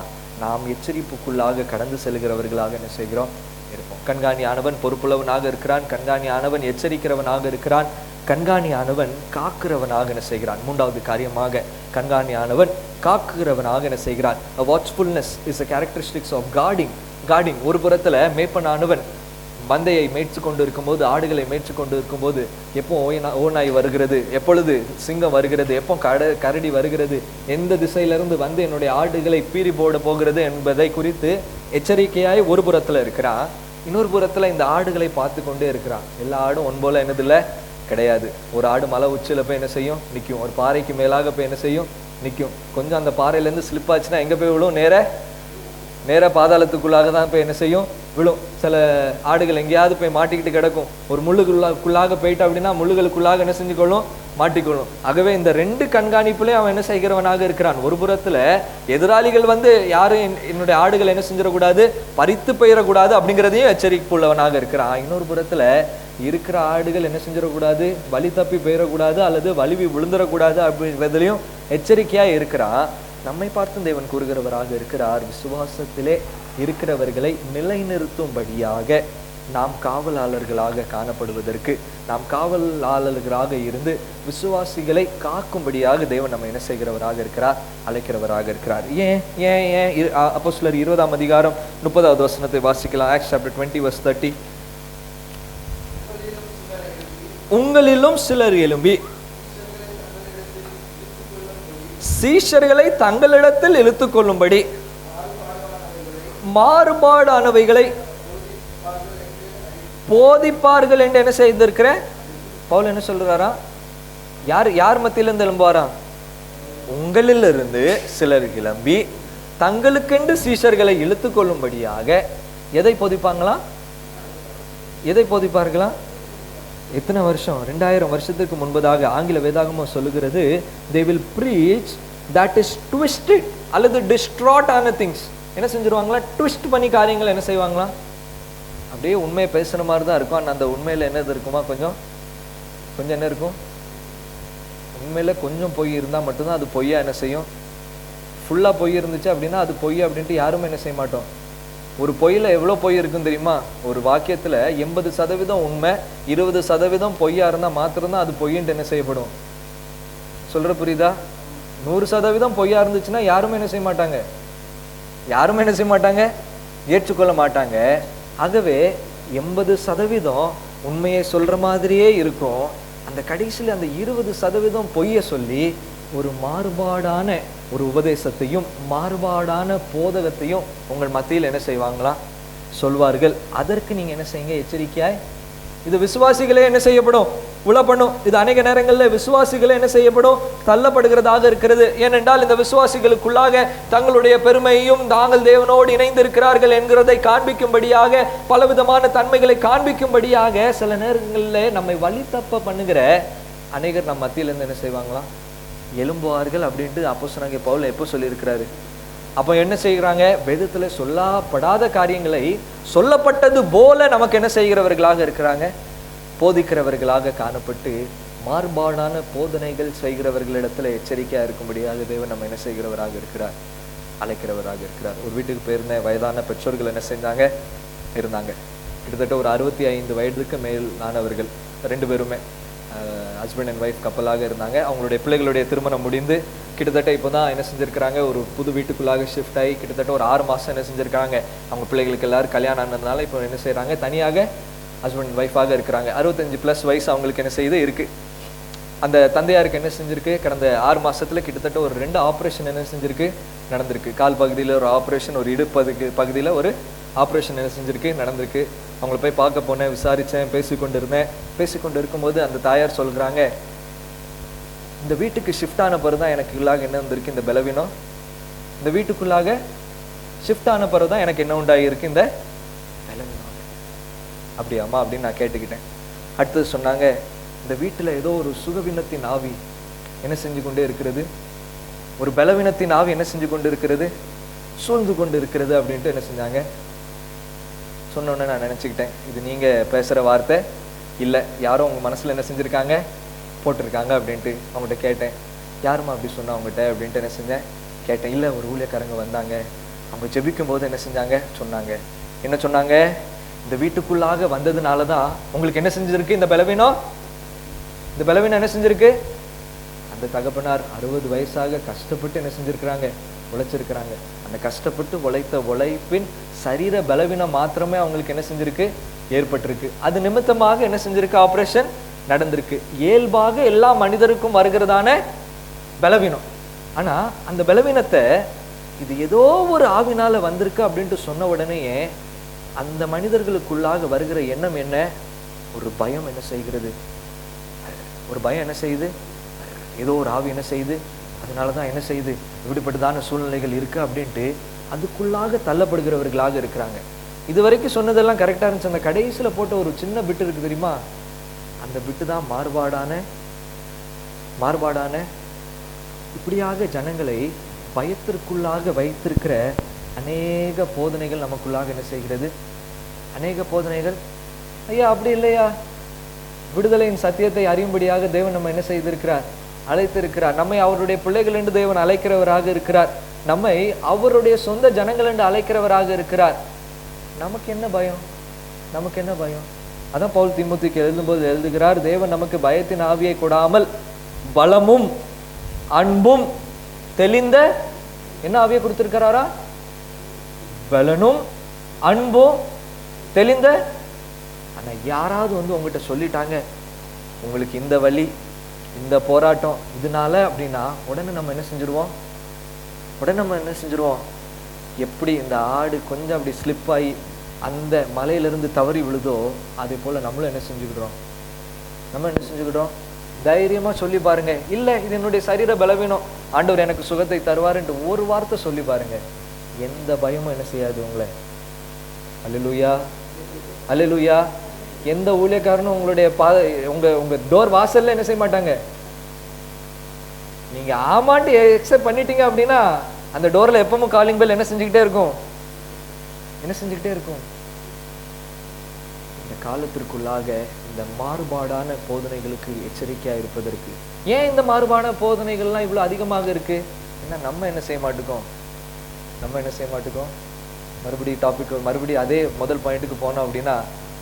நாம் எச்சரிப்புக்குள்ளாக கடந்து செல்கிறவர்களாக என்ன செய்கிறோம் இருப்போம். கண்காணியானவன் பொறுப்புள்ளவனாக இருக்கிறான், கண்காணியானவன் எச்சரிக்கிறவனாக இருக்கிறான், கண்காணியானவன் காக்கிறவனாக என்ன செய்கிறான். மூன்றாவது காரியமாக கண்காணியானவன் காக்கிறவனாக என்ன செய்கிறான். வாட்ச்ஃபுல்னஸ் is a characteristics of guarding. ஒரு புறத்துல மேய்ப்பனானவன் மந்தையை மேய்ச்சி கொண்டு இருக்கும்போது, ஆடுகளை மேய்ச்சி கொண்டு இருக்கும்போது, எப்போ ஓநாய் வருகிறது, எப்பொழுது சிங்கம் வருகிறது, எப்போ கரடி வருகிறது, எந்த திசையிலிருந்து வந்து என்னுடைய ஆடுகளை பீறி போட போகிறது என்பதை குறித்து எச்சரிக்கையாய் ஒரு புறத்துல இருக்கிறான். இன்னொரு புறத்துல இந்த ஆடுகளை பார்த்து கொண்டே இருக்கிறான். எல்லா ஆடும் ஒன் போல என்னது இல்லை கிடையாது. ஒரு ஆடு மலை உச்சியில போய் என்ன செய்யும், நிற்கும். ஒரு பாறைக்கு மேலாக போய் என்ன செய்யும், நிற்கும். கொஞ்சம் அந்த பாறையிலேருந்து ஸ்லிப் ஆச்சுன்னா எங்க போய் விழும், நேர பாதாளத்துக்குள்ளாக தான் போய் என்ன செய்யும், விழும். சில ஆடுகள் எங்கேயாவது போய் மாட்டிக்கிட்டு கிடக்கும். ஒரு முள்ளுக்குள்ளாக போயிட்டு அப்படின்னா முள்ளுகளுக்குள்ளாக என்ன செஞ்சுக்கொள்ளும், மாட்டிக்கொள்ளும். ஆகவே இந்த ரெண்டு கண்காணிப்புலேயும் அவன் என்ன செய்கிறவனாக இருக்கிறான். ஒரு புறத்துல எதிராளிகள் வந்து யாரும் என்னுடைய ஆடுகள் என்ன செஞ்சிடக்கூடாது, பறித்து போயிடக்கூடாது அப்படிங்கிறதையும் எச்சரிப்புள்ளவனாக இருக்கிறான். இன்னொரு புறத்துல இருக்கிற ஆடுகள் என்ன செஞ்சிடக்கூடாது, வழி தப்பி போயிடக்கூடாது அல்லது வலிவி விழுந்துடக்கூடாது அப்படிங்கிறதுலையும் எச்சரிக்கையா இருக்கிறான். நம்மை பார்த்து தேவன் கூறுகிறவராக இருக்கிறார். விசுவாசத்திலே இருக்கிறவர்களை நிலைநிறுத்தும்படியாக நாம் காவலாளர்களாக காணப்படுவதற்கு, நாம் காவலாளர்களாக இருந்து விசுவாசிகளை காக்கும்படியாக தேவன் நம்ம என்ன செய்கிறவராக இருக்கிறார், அழைக்கிறவராக இருக்கிறார். ஏன் ஏன் ஏன் அப்போஸ்தலர் 20ஆம் அதிகாரம் 30வது வசனத்தை வாசிக்கலாம். Acts chapter 20 verse 30. உங்களிலும் சிலர் எழும்பி சீஷர்களை தங்களிடத்தில் இழுத்துக் கொள்ளும்படி மாறுபாடானவைகளை போதிப்பார்கள் என்று என்ன செய்திருக்கிறேன். பவுல் என்ன சொல்றாரா, யார் மத்தியிலிருந்து எழும்புவாரா, உங்களிலிருந்து சிலர் கிளம்பி தங்களுக்கென்று சீஷர்களை இழுத்துக் கொள்ளும்படியாக எதை போதிப்பார்களா. எத்தனை வருஷம், 2000 வருஷத்துக்கு முன்பதாக ஆங்கில வேதாகமம் சொல்லுகிறது, they will preach that is twisted அல்லது distraught ஆன things. என்ன செஞ்சிருவாங்களா, ட்விஸ்ட் பண்ணி காரியங்கள் என்ன செய்வாங்களா, அப்படியே உண்மையை பேசுற மாதிரி தான் இருக்கும். ஆனால் அந்த உண்மையில என்னது இருக்குமா, கொஞ்சம் என்ன இருக்கும், உண்மையில கொஞ்சம் பொய் இருந்தால் மட்டும்தான் அது பொய்யா என்ன செய்யும். ஃபுல்லா பொய் இருந்துச்சு அப்படின்னா அது பொய் அப்படின்ட்டு யாருமே என்ன செய்ய மாட்டோம். ஒரு பொய்யில எவ்வளோ பொய் இருக்குன்னு தெரியுமா, ஒரு வாக்கியத்துல 80% உண்மை 20% பொய்யா இருந்தா மாத்திரம்தான் அது பொய்ன்ட்டு என்ன செய்யப்படும். சொல்ற புரியுதா? 100% பொய்யா இருந்துச்சுன்னா யாருமே என்ன செய்ய மாட்டாங்க, ஏற்றுக்கொள்ள மாட்டாங்க. ஆகவே 80% உண்மையை சொல்ற மாதிரியே இருக்கும். அந்த கடைசியில் அந்த 20% பொய்யை சொல்லி ஒரு மாறுபாடான ஒரு உபதேசத்தையும் மாறுபாடான போதகத்தையும் உங்கள் மத்தியில் என்ன செய்வாங்களா, சொல்வார்கள். அதற்கு நீங்க என்ன செய்யுங்க, எச்சரிக்கையாய். இது விசுவாசிகளே என்ன செய்யப்படும், உளப்படும். இது அநேக நேரங்களில் விசுவாசிகளே என்ன செய்யப்படும், தள்ளப்படுகிறதாக இருக்கிறது. ஏனென்றால் இந்த விசுவாசிகளுக்குள்ளாக தங்களுடைய பெருமையையும் தாங்கள் தேவனோடு இணைந்திருக்கிறார்கள் என்கிறதை காண்பிக்கும்படியாக, பலவிதமான தன்மைகளை காண்பிக்கும்படியாக சில நேரங்களில் நம்மை வழி தப்ப பண்ணுகிற அநேகர் நம் மத்தியிலிருந்து என்ன செய்வாங்களாம், எழும்புவார்கள் அப்படின்ட்டு அப்போஸ்தலனாகிய பவுல் எப்போ சொல்லியிருக்கிறாரு. அப்போ என்ன செய்கிறாங்க, வேதத்துல சொல்லப்படாத காரியங்களை சொல்லப்பட்டது போல நமக்கு என்ன செய்கிறவர்களாக இருக்கிறாங்க, போதிக்கிறவர்களாக காணப்பட்டு மாறுபாடான போதனைகள் செய்கிறவர்களிடத்துல எச்சரிக்கையா இருக்கும்படியாக தேவன் நம்ம என்ன செய்கிறவராக இருக்கிறார், அழைக்கிறவராக இருக்கிறார். ஒரு வீட்டுக்கு போயிருந்த வயதான பெற்றோர்கள் என்ன செஞ்சாங்க, இருந்தாங்க. கிட்டத்தட்ட ஒரு 65 வயதுக்கு மேலானவர்கள், 2 பேருமே ஹஸ்பண்ட் அண்ட் ஒய்ஃப் கப்பலாக இருந்தாங்க. அவங்களுடைய பிள்ளைகளுடைய திருமணம் முடிந்து கிட்டத்தட்ட இப்போ தான் என்ன செஞ்சுருக்கிறாங்க, ஒரு புது வீட்டுக்குள்ளாக ஷிஃப்ட் ஆகி கிட்டத்தட்ட ஒரு 6 மாதம் என்ன செஞ்சுருக்காங்க, அவங்க பிள்ளைகளுக்கு எல்லாரும் கல்யாணம் ஆனதுனால இப்போ என்ன செய்கிறாங்க, தனியாக ஹஸ்பண்ட் ஒய்ஃபாக இருக்கிறாங்க. 65+ வயசு அவங்களுக்கு என்ன செய்து இருக்குது. அந்த தந்தையாருக்கு என்ன செஞ்சுருக்கு, கடந்த 6 மாதத்தில் கிட்டத்தட்ட ஒரு 2 ஆப்ரேஷன் என்ன செஞ்சுருக்கு, நடந்திருக்கு. கால் பகுதியில் ஒரு ஆப்ரேஷன், ஒரு இடுப்பு பகுதியில் ஒரு ஆப்ரேஷன் என்ன செஞ்சுருக்கு, நடந்திருக்கு. அவங்கள போய் பார்க்க போனேன், விசாரித்தேன், பேசிக்கொண்டு இருக்கும்போது அந்த தாயார் சொல்கிறாங்க, இந்த வீட்டுக்கு ஷிஃப்ட் ஆன பிறகு தான் எனக்கு உள்ளாக என்ன வந்திருக்கு, இந்த பலவீனம். இந்த வீட்டுக்குள்ளாக ஷிஃப்ட் ஆன பிறகு தான் எனக்கு என்ன உண்டாகிருக்கு, இந்த பலவீனம். அப்படியாம்மா அப்படின்னு நான் கேட்டுக்கிட்டேன். அடுத்தது சொன்னாங்க, இந்த வீட்டில் ஏதோ ஒரு சுகவீனத்தின் ஆவி என்ன செஞ்சு கொண்டே இருக்கிறது, ஒரு பலவீனத்தின் ஆவி என்ன செஞ்சு கொண்டு இருக்கிறது, சூழ்ந்து கொண்டு இருக்கிறது அப்படின்ட்டு என்ன செஞ்சாங்க. சொன்னோன்னே நான் நினச்சிக்கிட்டேன், இது நீங்கள் பேசுகிற வார்த்தை இல்லை, யாரோ உங்கள் மனசில் என்ன செஞ்சுருக்காங்க, போட்டிருக்காங்க அப்படின்ட்டு. அவங்ககிட்ட கேட்டேன், யாருமா அப்படி சொன்னா அவங்ககிட்ட அப்படின்ட்டு என்ன செஞ்சேன், கேட்டேன். இல்லை, ஒரு ஊழியக்காரங்க வந்தாங்க, அவங்க ஜெபிக்கும் போது என்ன செஞ்சாங்க, சொன்னாங்க. என்ன சொன்னாங்க, இந்த வீட்டுக்குள்ளாக வந்ததுனால தான் உங்களுக்கு என்ன செஞ்சிருக்கு, இந்த பலவீனம். இந்த பலவீனம் என்ன செஞ்சிருக்கு, அந்த தகப்பனார் 60 வயசாக கஷ்டப்பட்டு என்ன செஞ்சிருக்கிறாங்க, உழைச்சிருக்கிறாங்க. அந்த கஷ்டப்பட்டு உழைத்த உழைப்பின் சரீர பலவீனம் மாத்திரமே அவங்களுக்கு என்ன செஞ்சிருக்கு, ஏற்பட்டிருக்கு. அது நிமித்தமாக என்ன செஞ்சிருக்கு, ஆப்ரேஷன் நடந்திருக்கு. இயல்பாக எல்லா மனிதருக்கும் வருகிறதான பலவீனம். ஆனா அந்த பலவீனத்தை இது ஏதோ ஒரு ஆவினால வந்திருக்கு அப்படின்ட்டு சொன்ன உடனேயே அந்த மனிதர்களுக்குள்ளாக வருகிற எண்ணம் என்ன, ஒரு பயம் என்ன செய்கிறது, ஒரு பயம் என்ன செய்யுது, ஏதோ ஒரு ஆவி என்ன செய்யுது, அதனாலதான் என்ன செய்யுது, இப்படிப்பட்டதான சூழ்நிலைகள் இருக்கு அப்படின்ட்டு அதுக்குள்ளாக தள்ளப்படுகிறவர்களாக இருக்கிறாங்க. இது வரைக்கும் சொன்னதெல்லாம் கரெக்டா இருந்துச்சு. அந்த கடைசியில போட்ட ஒரு சின்ன பிட்டு இருக்கு தெரியுமா, அந்த பிட்டு தான் மாறுபாடான இப்படியாக ஜனங்களை பயத்திற்குள்ளாக வைத்திருக்கிற அநேக போதனைகள் நமக்குள்ளாக என்ன செய்கிறது, அநேக போதனைகள். ஐயா அப்படி இல்லையா, விடுதலையின் சத்தியத்தை அறியும்படியாக தேவன் நம்ம என்ன செய்திருக்கிறார், அழைத்திருக்கிறார். நம்மை அவருடைய பிள்ளைகள் என்று தேவன் அழைக்கிறவராக இருக்கிறார். நம்மை அவருடைய சொந்த ஜனங்கள் என்று அழைக்கிறவராக இருக்கிறார். நமக்கு என்ன பயம், நமக்கு என்ன பயம். அதான் பவுல் தீமோத்தேயுக்கு எழுதும்போது எழுதுகிறார், தேவன் நமக்கு பயத்தின் ஆவியை கொடாமல் பலமும் அன்பும் தெளிந்த என்ன ஆவியை கொடுத்திருக்கிறாரா, பலனும் அன்பும் தெளிந்த. ஆனா யாராவது உங்ககிட்ட சொல்லிட்டாங்க, உங்களுக்கு இந்த வலி இந்த போராட்டம் இதனால அப்படின்னா உடனே நம்ம என்ன செஞ்சிருவோம், எப்படி இந்த ஆடு கொஞ்சம் அப்படி ஸ்லிப் ஆகி அந்த மலையிலிருந்து தவறி விழுதோ அதே போல நம்மளும் என்ன செஞ்சுக்கிட்டோம், தைரியமா சொல்லி பாருங்க, இல்லை இது என்னுடைய சரீர பலவீனம், ஆண்டவர் எனக்கு சுகத்தை தருவாருன்ட்டு ஒரு வார்த்தை சொல்லி பாருங்க, எந்த பயமும் என்ன செய்யாது உங்களை. அல்லேலூயா, அல்லேலூயா. எந்த ஊழியக்காரனும் உங்களுடைய உங்க டோர் வாசல்ல என்ன செய்ய மாட்டாங்க. நீங்க ஆமாண்டு எக்ஸெப்ட் பண்ணிட்டீங்க அப்படின்னா அந்த டோர்ல எப்பவும் காலிங் பெல் என்ன செஞ்சுக்கிட்டே இருக்கும். இந்த காலத்திற்குள்ளாக இந்த மாறுபாடான போதனைகளுக்கு எச்சரிக்கையா இருப்பதற்கு. ஏன் இந்த மாறுபாடான போதனைகள்லாம் இவ்வளவு அதிகமாக இருக்கு? ஏன்னா நம்ம என்ன செய்ய மாட்டோம், மறுபடியும் அதே முதல் பாயிண்ட்டுக்கு போனோம் அப்படின்னா,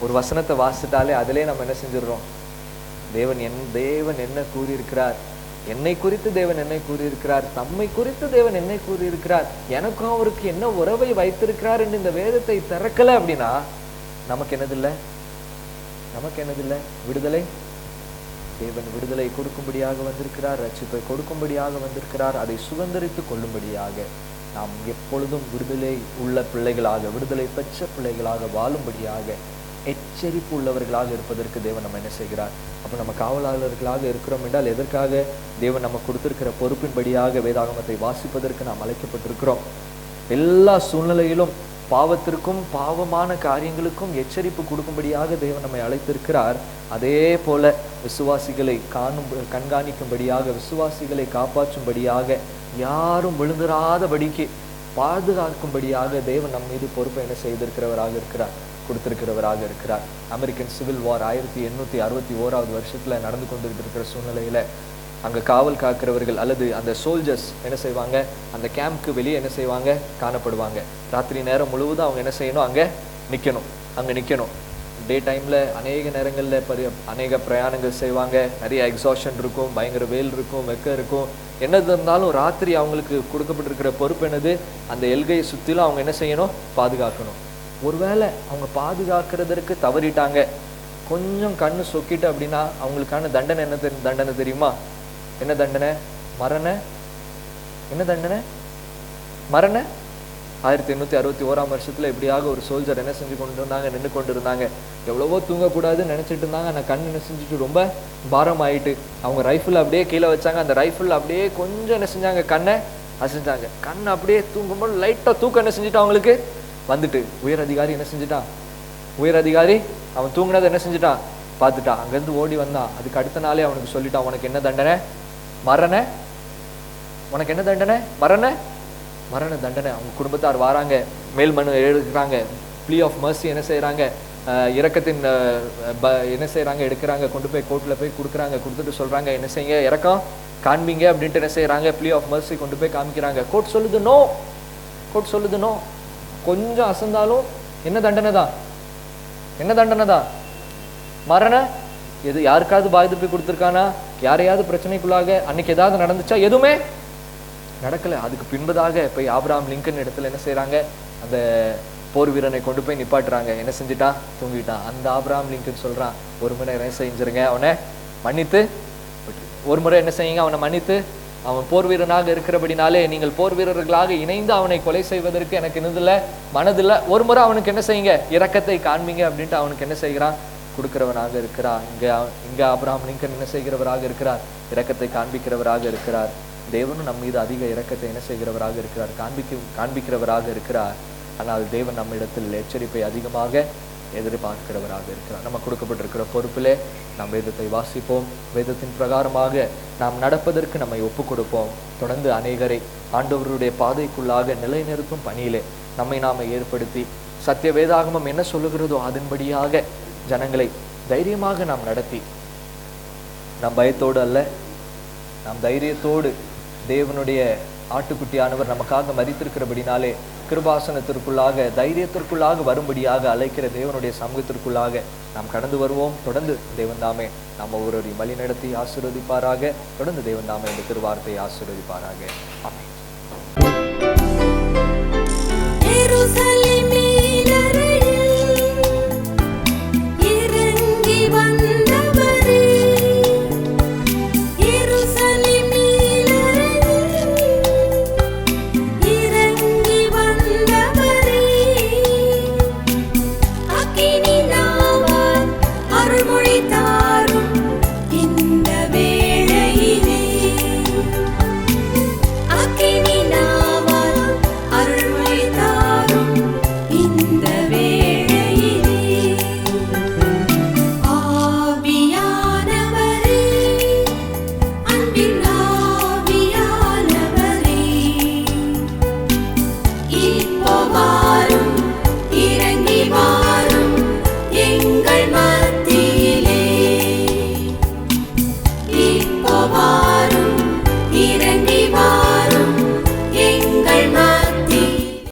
ஒரு வசனத்தை வாசிட்டாலே அதிலே நம்ம என்ன செஞ்சிடறோம், தேவன் என்ன கூறியிருக்கிறார், என்னை குறித்து தேவன் என்னை கூறியிருக்கிறார், தம்மை குறித்து தேவன் என்னை கூறியிருக்கிறார், எனக்கும் அவருக்கு என்ன உறவை வைத்திருக்கிறார் என்று இந்த வேதத்தை திறக்கல அப்படின்னா நமக்கு என்னதில்லை, விடுதலை. தேவன் விடுதலை கொடுக்கும்படியாக வந்திருக்கிறார், ரட்சிப்பை கொடுக்கும்படியாக வந்திருக்கிறார், அதை சுதந்திரித்து கொள்ளும்படியாக நாம் எப்பொழுதும் விடுதலை உள்ள பிள்ளைகளாக, விடுதலை பெற்ற பிள்ளைகளாக வாழும்படியாக எச்சரிப்பு உள்ளவர்களாக இருப்பதற்கு தேவன் நம்ம என்ன செய்கிறார். அப்போ நம்ம காவலாளர்களாக இருக்கிறோம் என்றால் எதற்காக? தேவன் நம்ம கொடுத்திருக்கிற பொறுப்பின்படியாக வேதாகமத்தை வாசிப்பதற்கு நாம் அழைக்கப்பட்டிருக்கிறோம். எல்லா சூழ்நிலையிலும் பாவத்திற்கும் பாவமான காரியங்களுக்கும் எச்சரிப்பு கொடுக்கும்படியாக தேவன் நம்மை அழைத்திருக்கிறார். அதே போல விசுவாசிகளை கண்காணிக்கும்படியாக, விசுவாசிகளை காப்பாற்றும்படியாக, யாரும் விழுந்துராதபடிக்கு பாதுகாக்கும்படியாக தேவன் நம் மீது பொறுப்பை என்ன செய்திருக்கிறவராக இருக்கிறார், கொடுத்திருக்கிறவராக இருக்கிறார். அமெரிக்கன் சிவில் வார் 1861 வருஷத்துல நடந்து கொண்டிருக்கிற சூழ்நிலையில அங்க காவல் காக்கிறவர்கள் அல்லது அந்த சோல்ஜர்ஸ் என்ன செய்வாங்க, அந்த கேம்ப்க்கு வெளியே என்ன செய்வாங்க, காணப்படுவாங்க. ராத்திரி நேரம் முழுவதும் அவங்க என்ன செய்யணும், அங்க நிக்கணும். டே டைமில் அநேக நேரங்களில் அநேக பிரயாணங்கள் செய்வாங்க, நிறைய எக்ஸாஷன் இருக்கும், பயங்கர வெயில் இருக்கும், வெக்கம் இருக்கும். என்னது இருந்தாலும் ராத்திரி அவங்களுக்கு கொடுக்கப்பட்டிருக்கிற பொறுப்பு என்னது? அந்த எல்கையை சுற்றிலும் அவங்க என்ன செய்யணும்? பாதுகாக்கணும். ஒருவேளை அவங்க பாதுகாக்கிறதற்கு தவறிட்டாங்க, கொஞ்சம் கண்ணு சொக்கிட்டு அப்படின்னா அவங்களுக்கான தண்டனை என்ன தண்டனை தெரியுமா? என்ன தண்டனை? மரண. என்ன தண்டனை? மரண. 1861ஆம் வருஷத்துல எப்படியாக ஒரு சோல்ஜர் என்ன செஞ்சு கொண்டு இருந்தாங்க? நின்று கொண்டு இருந்தாங்க. எவ்வளவோ தூங்கக்கூடாதுன்னு நினைச்சிட்டு இருந்தாங்க. ஆனால் கண் என்ன செஞ்சுட்டு ரொம்ப பாரம் ஆயிட்டு அவங்க ரைஃபிள் அப்படியே கீழே வச்சாங்க. அந்த ரைஃபிள் அப்படியே கொஞ்சம் என்ன செஞ்சாங்க? கண்ணை அசைஞ்சாங்க. கண் அப்படியே தூங்கும்போது லைட்டாக தூக்கம் என்ன செஞ்சுட்டான் அவங்களுக்கு வந்துட்டு. உயர் அதிகாரி என்ன செஞ்சுட்டான்? உயர் அதிகாரி அவன் தூங்கினதை என்ன செஞ்சுட்டான்? பார்த்துட்டான். அங்கேருந்து ஓடி வந்தான். அதுக்கு அடுத்த நாளே அவனுக்கு சொல்லிட்டான், உனக்கு என்ன தண்டனை? மரண. உனக்கு என்ன தண்டனை? மரண. மரண தண்டனை. அவங்க குடும்பத்தார் வராங்க, மேல் மனு எழுதுறாங்க, ப்ளீ ஆஃப் மர்சி என்ன செய்யறாங்க? இரக்கத்தின் என்ன செய்யறாங்க? எடுக்கிறாங்க, கொண்டு போய் கோர்ட்டில் போய் கொடுக்குறாங்க. கொடுத்துட்டு சொல்றாங்க, என்ன செய்யுங்க? இறக்கம் காண்பீங்க அப்படின்ட்டு என்ன செய்யறாங்க? ப்ளீ ஆஃப் மர்சி கொண்டு போய் காமிக்கிறாங்க. கோர்ட் சொல்லுது நோ. கோர்ட் சொல்லுது நோ. கொஞ்சம் அசந்தாலும் என்ன தண்டனை தான்? என்ன தண்டனை தான்? மரண. எது யாருக்காவது பாதிப்பு கொடுத்துருக்கானா? யாரையாவது பிரச்சனைக்குள்ளாக அன்னைக்கு ஏதாவது நடந்துச்சா? எதுவுமே நடக்கல. அதுக்கு பின்பதாக போய் ஆபிரகாம் லிங்கன் இடத்துல என்ன செய்யறாங்க? அந்த போர் வீரனை கொண்டு போய் நிப்பாட்டுறாங்க. என்ன செஞ்சுட்டான்? தூங்கிட்டான். அந்த ஆபிரகாம் லிங்கன் சொல்றான், ஒரு முறை என்ன செஞ்சிருங்க, அவனை மன்னித்து ஒரு முறை என்ன செய்யுங்க? அவனை மன்னித்து, அவன் போர் வீரனாக இருக்கிறபடினாலே நீங்கள் போர் வீரர்களாக இணைந்து அவனை கொலை செய்வதற்கு எனக்கு என்னதில்ல, மனதில்லை. ஒரு முறை அவனுக்கு என்ன செய்யுங்க? இரக்கத்தை காண்பீங்க அப்படின்ட்டு அவனுக்கு என்ன செய்கிறான்? கொடுக்கிறவனாக இருக்கிறார். இங்க ஆபிரகாம் லிங்கன் என்ன செய்கிறவராக இருக்கிறார்? இரக்கத்தை காண்பிக்கிறவராக இருக்கிறார். தேவனும் நம் மீது அதிக இரக்கத்தை என்ன செய்கிறவராக இருக்கிறார்? காண்பிக்கிறவராக இருக்கிறார். ஆனால் தேவன் நம்ம இடத்தில் எச்சரிப்பை அதிகமாக எதிர்பார்க்கிறவராக இருக்கிறார். நம்ம கொடுக்கப்பட்டிருக்கிற பொறுப்பிலே நாம் வேதத்தை வாசிப்போம், வேதத்தின் பிரகாரமாக நாம் நடப்பதற்கு நம்மை ஒப்பு கொடுப்போம். தொடர்ந்து அநேகரை ஆண்டவருடைய பாதைக்குள்ளாக நிலைநிறுத்தும் பணியிலே நம்மை நாம ஏற்படுத்தி சத்திய வேதாகமம் என்ன சொல்லுகிறதோ அதன்படியாக ஜனங்களை தைரியமாக நாம் நடத்தி, நாம் பயத்தோடு அல்ல, நாம் தைரியத்தோடு தேவனுடைய ஆட்டுக்குட்டியானவர் நமக்காக மரித்திருக்கிறபடினாலே கிருபாசனத்திற்குள்ளாக தைரியத்திற்குள்ளாக வரும்படியாக அழைக்கிற தேவனுடைய சமூகத்திற்குள்ளாக நாம் கடந்து வருவோம். தொடர்ந்து தேவன் தாமே நாம் ஒவ்வொருவரையும் வழி நடத்தி ஆசீர்வதிப்பாராக. தொடர்ந்து தேவன் தாமே இந்த திருவார்த்தையை ஆசீர்வதிப்பாராக.